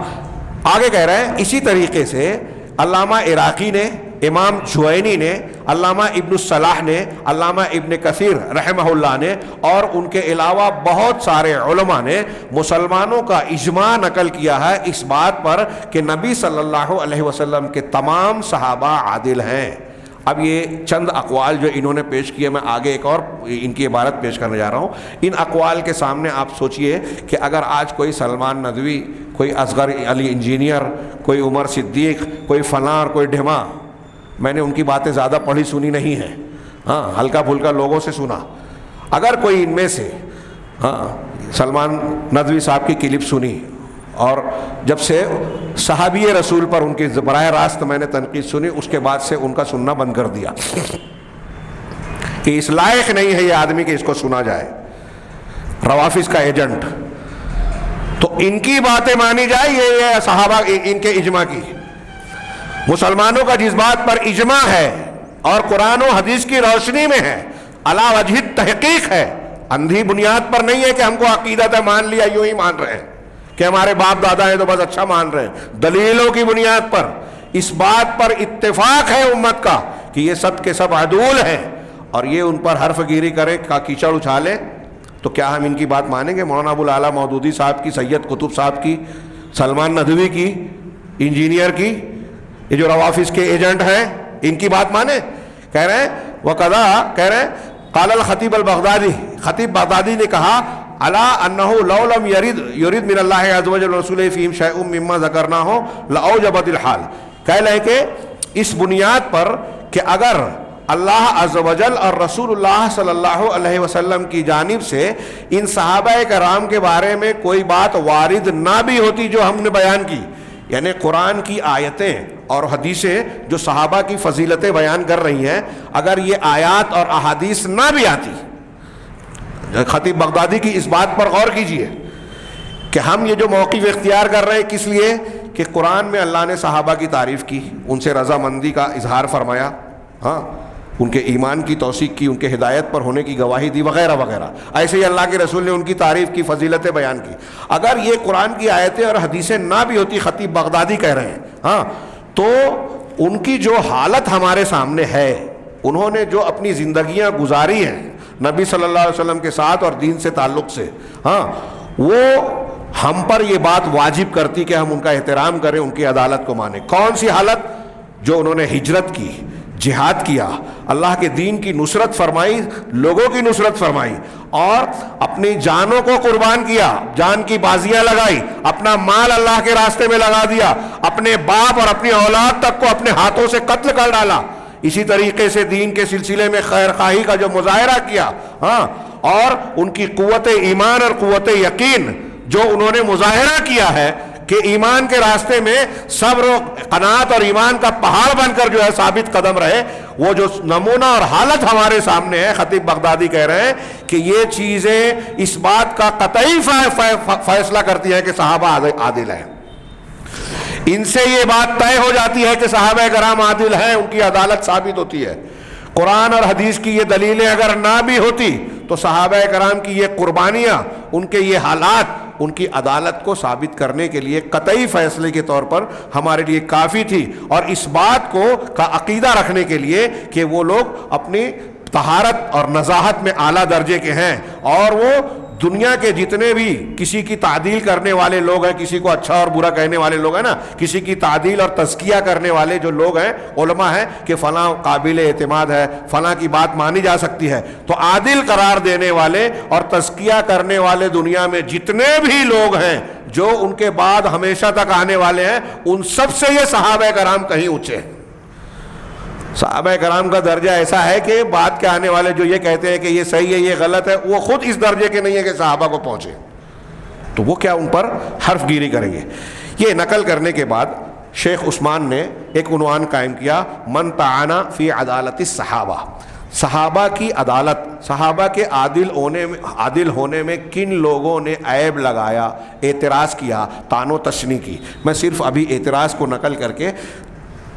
آگے کہہ رہے ہیں اسی طریقے سے علامہ عراقی نے, امام جوینی نے, علامہ ابن الصلاح نے, علامہ ابن کثیر رحمہ اللہ نے اور ان کے علاوہ بہت سارے علماء نے مسلمانوں کا اجماع نقل کیا ہے اس بات پر کہ نبی صلی اللہ علیہ وسلم کے تمام صحابہ عادل ہیں. اب یہ چند اقوال جو انہوں نے پیش کیے, میں آگے ایک اور ان کی عبارت پیش کرنے جا رہا ہوں. ان اقوال کے سامنے آپ سوچئے کہ اگر آج کوئی سلمان ندوی, کوئی اصغر علی انجینئر, کوئی عمر صدیق, کوئی فلاں اور کوئی ڈھما, میں نے ان کی باتیں زیادہ پڑھی سنی نہیں ہیں, ہاں ہلکا پھلکا لوگوں سے سنا. اگر کوئی ان میں سے سلمان ندوی صاحب کی کلپ سنی اور جب سے صحابی رسول پر ان کی براہ راست میں نے تنقید سنی, اس کے بعد سے ان کا سننا بند کر دیا کہ اس لائق نہیں ہے یہ آدمی کہ اس کو سنا جائے, روافظ کا ایجنٹ. تو ان کی باتیں مانی جائے, یہ صحابہ ان کے اجماع کی. مسلمانوں کا جس بات پر اجماع ہے اور قرآن و حدیث کی روشنی میں ہے, علی وجہ تحقیق ہے, اندھی بنیاد پر نہیں ہے کہ ہم کو عقیدت ہے مان لیا یوں ہی مان رہے ہیں کہ ہمارے باپ دادا ہیں تو بس اچھا مان رہے ہیں. دلیلوں کی بنیاد پر اس بات پر اتفاق ہے امت کا کہ یہ سب کے سب عدول ہیں, اور یہ ان پر حرف گیری کرے, کیچڑ اچھالے, تو کیا ہم ان کی بات مانیں گے؟ مولانا ابو الاعلیٰ مودودی صاحب کی, سید قطب صاحب کی, سلمان ندوی کی, انجینئر کی, یہ جو روافظ کے ایجنٹ ہیں, ان کی بات مانیں؟ کہہ رہے ہیں وَقَذَا, کہہ رہے ہیں قال الخطیب البغدادی, خطیب بغدادی نے کہا عَلَىٰ أَنَّهُ لَوْ لَمْ يُرِدْ مِنَ اللَّهِ عَزَّ وَجَلَّ وَرَسُولِهِ فِيهِمْ شَيْءٌ مِّمَّا ذَكَرْنَاهُ لَأَوْجَبَتِ الْحَالَ. کہہ لیں کہ اس بنیاد پر کہ اگر اللہ عز و جل اور رسول اللہ صلی اللہ علیہ وسلم کی جانب سے ان صحابہ کرام کے بارے میں کوئی بات وارد نہ بھی ہوتی جو ہم نے بیان کی, یعنی قرآن کی آیتیں اور حدیثیں جو صحابہ کی فضیلتیں بیان کر رہی ہیں, اگر یہ آیات اور احادیث نہ بھی آتی, خطیب بغدادی کی اس بات پر غور کیجئے کہ ہم یہ جو موقف اختیار کر رہے ہیں کس لیے کہ قرآن میں اللہ نے صحابہ کی تعریف کی, ان سے رضامندی کا اظہار فرمایا, ہاں ان کے ایمان کی توثیق کی, ان کے ہدایت پر ہونے کی گواہی دی وغیرہ وغیرہ. ایسے ہی اللہ کے رسول نے ان کی تعریف کی, فضیلتیں بیان کی. اگر یہ قرآن کی آیتیں اور حدیثیں نہ بھی ہوتی, خطیب بغدادی کہہ رہے ہیں, ہاں تو ان کی جو حالت ہمارے سامنے ہے, انہوں نے جو اپنی زندگیاں گزاری ہیں نبی صلی اللہ علیہ وسلم کے ساتھ اور دین سے تعلق سے, ہاں وہ ہم پر یہ بات واجب کرتی کہ ہم ان کا احترام کریں, ان کی عدالت کو مانیں. کون سی حالت؟ جو انہوں نے ہجرت کی, جہاد کیا, اللہ کے دین کی نصرت فرمائی, لوگوں کی نصرت فرمائی, اور اپنی جانوں کو قربان کیا, جان کی بازیاں لگائی, اپنا مال اللہ کے راستے میں لگا دیا, اپنے باپ اور اپنی اولاد تک کو اپنے ہاتھوں سے قتل کر ڈالا. اسی طریقے سے دین کے سلسلے میں خیر خواہی کا جو مظاہرہ کیا, ہاں, اور ان کی قوت ایمان اور قوت یقین جو انہوں نے مظاہرہ کیا ہے کہ ایمان کے راستے میں صبر و قناعت اور ایمان کا پہاڑ بن کر جو ہے ثابت قدم رہے, وہ جو نمونہ اور حالت ہمارے سامنے ہے, خطیب بغدادی کہہ رہے ہیں کہ یہ چیزیں اس بات کا قطعی فیصلہ کرتی ہیں کہ صحابہ عادل ہیں. ان سے یہ بات طے ہو جاتی ہے کہ صحابہ کرام عادل ہیں, ان کی عدالت ثابت ہوتی ہے. قرآن اور حدیث کی یہ دلیلیں اگر نہ بھی ہوتی تو صحابہ کرام کی یہ قربانیاں, ان کے یہ حالات ان کی عدالت کو ثابت کرنے کے لیے قطعی فیصلے کے طور پر ہمارے لیے کافی تھی, اور اس بات کو کا عقیدہ رکھنے کے لیے کہ وہ لوگ اپنی طہارت اور نزاہت میں اعلیٰ درجے کے ہیں, اور وہ دنیا کے جتنے بھی کسی کی تعدیل کرنے والے لوگ ہیں, کسی کو اچھا اور برا کہنے والے لوگ ہیں نا, کسی کی تعدیل اور تزکیہ کرنے والے جو لوگ ہیں, علماء ہیں, کہ فلاں قابل اعتماد ہے, فلاں کی بات مانی جا سکتی ہے, تو عادل قرار دینے والے اور تزکیہ کرنے والے دنیا میں جتنے بھی لوگ ہیں جو ان کے بعد ہمیشہ تک آنے والے ہیں, ان سب سے یہ صحابہ کرام کہیں اونچے ہیں. صحابہ کرام کا درجہ ایسا ہے کہ بعد کے آنے والے جو یہ کہتے ہیں کہ یہ صحیح ہے یہ غلط ہے, وہ خود اس درجے کے نہیں ہے کہ صحابہ کو پہنچے, تو وہ کیا ان پر حرف گیری کریں گے. یہ نقل کرنے کے بعد شیخ عثمان نے ایک عنوان قائم کیا, من طعن فی عدالت الصحابہ, صحابہ کی عدالت, صحابہ کے عادل ہونے میں کن لوگوں نے عیب لگایا, اعتراض کیا, طعن و تشنیع کی. میں صرف ابھی اعتراض کو نقل کر کے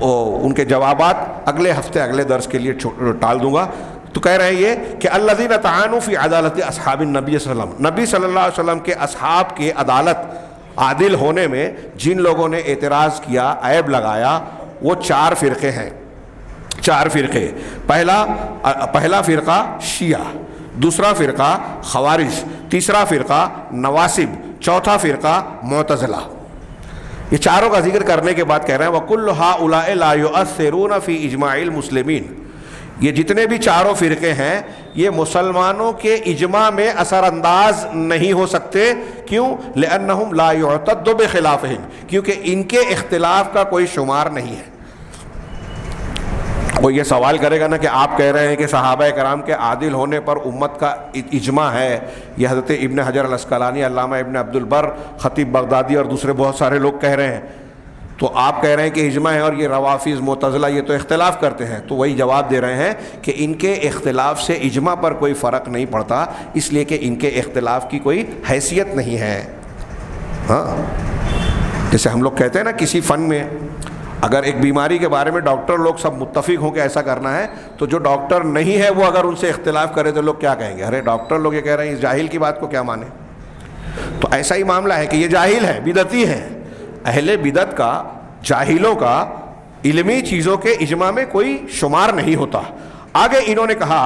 ان کے جوابات اگلے ہفتے اگلے درس کے لیے ٹال دوں گا. تو کہہ رہے ہیں یہ کہ الذین طعنوا فی عدالت اصحاب النبی صلی اللہ علیہ وسلم, نبی صلی اللہ علیہ وسلم کے اصحاب کے عدالت عادل ہونے میں جن لوگوں نے اعتراض کیا, عیب لگایا, وہ 4 فرقے ہیں. 4 فرقے. پہلا فرقہ شیعہ, دوسرا فرقہ خوارج, تیسرا فرقہ نواسب, چوتھا فرقہ معتزلہ. یہ چاروں کا ذکر کرنے کے بعد کہہ رہے ہیں وَكُلُّ هَؤُلَاءِ لَا يُؤَثِّرُونَ فِي إِجْمَاعِ الْمُسْلِمِينَ, یہ جتنے بھی چاروں فرقے ہیں یہ مسلمانوں کے اجماع میں اثر انداز نہیں ہو سکتے. کیوں؟ لِأَنَّهُمْ لَا يُعْتَدُّ بِخِلَافِهِمْ, کیونکہ ان کے اختلاف کا کوئی شمار نہیں ہے. وہ یہ سوال کرے گا نا کہ آپ کہہ رہے ہیں کہ صحابہ کرام کے عادل ہونے پر امت کا اجماع ہے, یہ حضرت ابن حجر العسقلانی, علامہ ابن عبد البر, خطیب بغدادی اور دوسرے بہت سارے لوگ کہہ رہے ہیں, تو آپ کہہ رہے ہیں کہ اجماع ہے, اور یہ روافض معتزلہ یہ تو اختلاف کرتے ہیں. تو وہی جواب دے رہے ہیں کہ ان کے اختلاف سے اجماع پر کوئی فرق نہیں پڑتا, اس لیے کہ ان کے اختلاف کی کوئی حیثیت نہیں ہے. ہاں, جیسے ہم لوگ کہتے ہیں نا کسی فن میں اگر ایک بیماری کے بارے میں ڈاکٹر لوگ سب متفق ہوں کہ ایسا کرنا ہے, تو جو ڈاکٹر نہیں ہے وہ اگر ان سے اختلاف کرے تو لوگ کیا کہیں گے, ارے ڈاکٹر لوگ یہ کہہ رہے ہیں اس جاہل کی بات کو کیا مانیں. تو ایسا ہی معاملہ ہے کہ یہ جاہل ہے, بدعتی ہے. اہل بدعت کا, جاہلوں کا علمی چیزوں کے اجماع میں کوئی شمار نہیں ہوتا. آگے انہوں نے کہا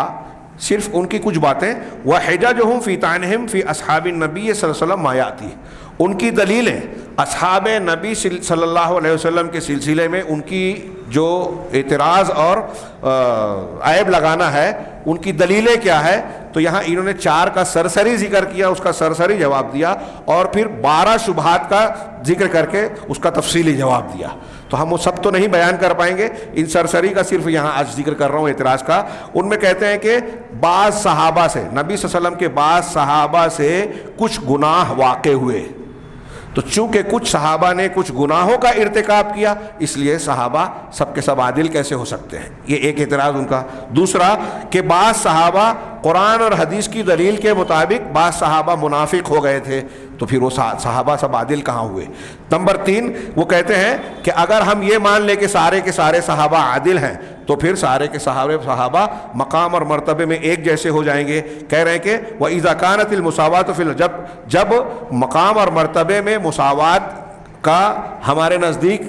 صرف ان کی کچھ باتیں, وَحِجَجُهُمْ فِي طَعْنِهِمْ فِي أَصْحَابِ النَّبِيِّ صلی اللہ علیہ وسلم مَا يَأْتِي, ان کی دلیلیں اصحاب نبی صلی اللہ علیہ وسلم کے سلسلے میں ان کی جو اعتراض اور عیب لگانا ہے ان کی دلیلیں کیا ہے. تو یہاں انہوں نے 4 کا سرسری ذکر کیا, اس کا سرسری جواب دیا, اور پھر 12 شبہات کا ذکر کر کے اس کا تفصیلی جواب دیا. تو ہم وہ سب تو نہیں بیان کر پائیں گے, ان سرسری کا صرف یہاں آج ذکر کر رہا ہوں اعتراض کا. ان میں کہتے ہیں کہ بعض صحابہ سے, نبی صلی اللہ علیہ وسلم کے بعض صحابہ سے کچھ گناہ واقع ہوئے, تو چونکہ کچھ صحابہ نے کچھ گناہوں کا ارتکاب کیا اس لیے صحابہ سب کے سب عادل کیسے ہو سکتے ہیں, یہ ایک اعتراض ان کا. دوسرا کہ بعض صحابہ قرآن اور حدیث کی دلیل کے مطابق بعض صحابہ منافق ہو گئے تھے, تو پھر وہ صحابہ سب عادل کہاں ہوئے. نمبر 3 وہ کہتے ہیں کہ اگر ہم یہ مان لیں کہ سارے کے سارے صحابہ عادل ہیں تو پھر سارے کے صحابہ مقام اور مرتبے میں ایک جیسے ہو جائیں گے. کہہ رہے ہیں کہ وَإِذَا كَانَتِ الْمُسَاوَاةُ فِي جب مقام اور مرتبے میں مساوات کا ہمارے نزدیک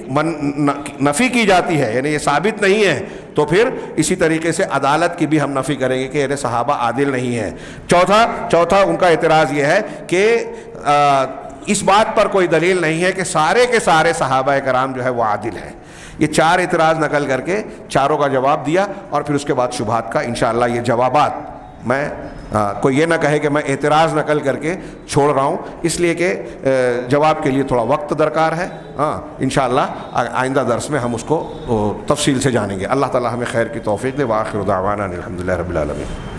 نفی کی جاتی ہے, یعنی یہ ثابت نہیں ہے, تو پھر اسی طریقے سے عدالت کی بھی ہم نفی کریں گے کہ یہ صحابہ عادل نہیں ہیں. چوتھا ان کا اعتراض یہ ہے کہ اس بات پر کوئی دلیل نہیں ہے کہ سارے کے سارے صحابہ کرام جو ہے وہ عادل ہیں. یہ 4 اعتراض نقل کر کے چاروں کا جواب دیا، اور پھر اس کے بعد شبہات کا انشاءاللہ یہ جوابات میں کوئی یہ نہ کہے کہ میں اعتراض نقل کر کے چھوڑ رہا ہوں، اس لیے کہ جواب کے لیے تھوڑا وقت درکار ہے. انشاءاللہ آئندہ درس میں ہم اس کو تفصیل سے جانیں گے. اللہ تعالی ہمیں خیر کی توفیق دے. وآخر دعوانا الحمدللہ رب العالمین.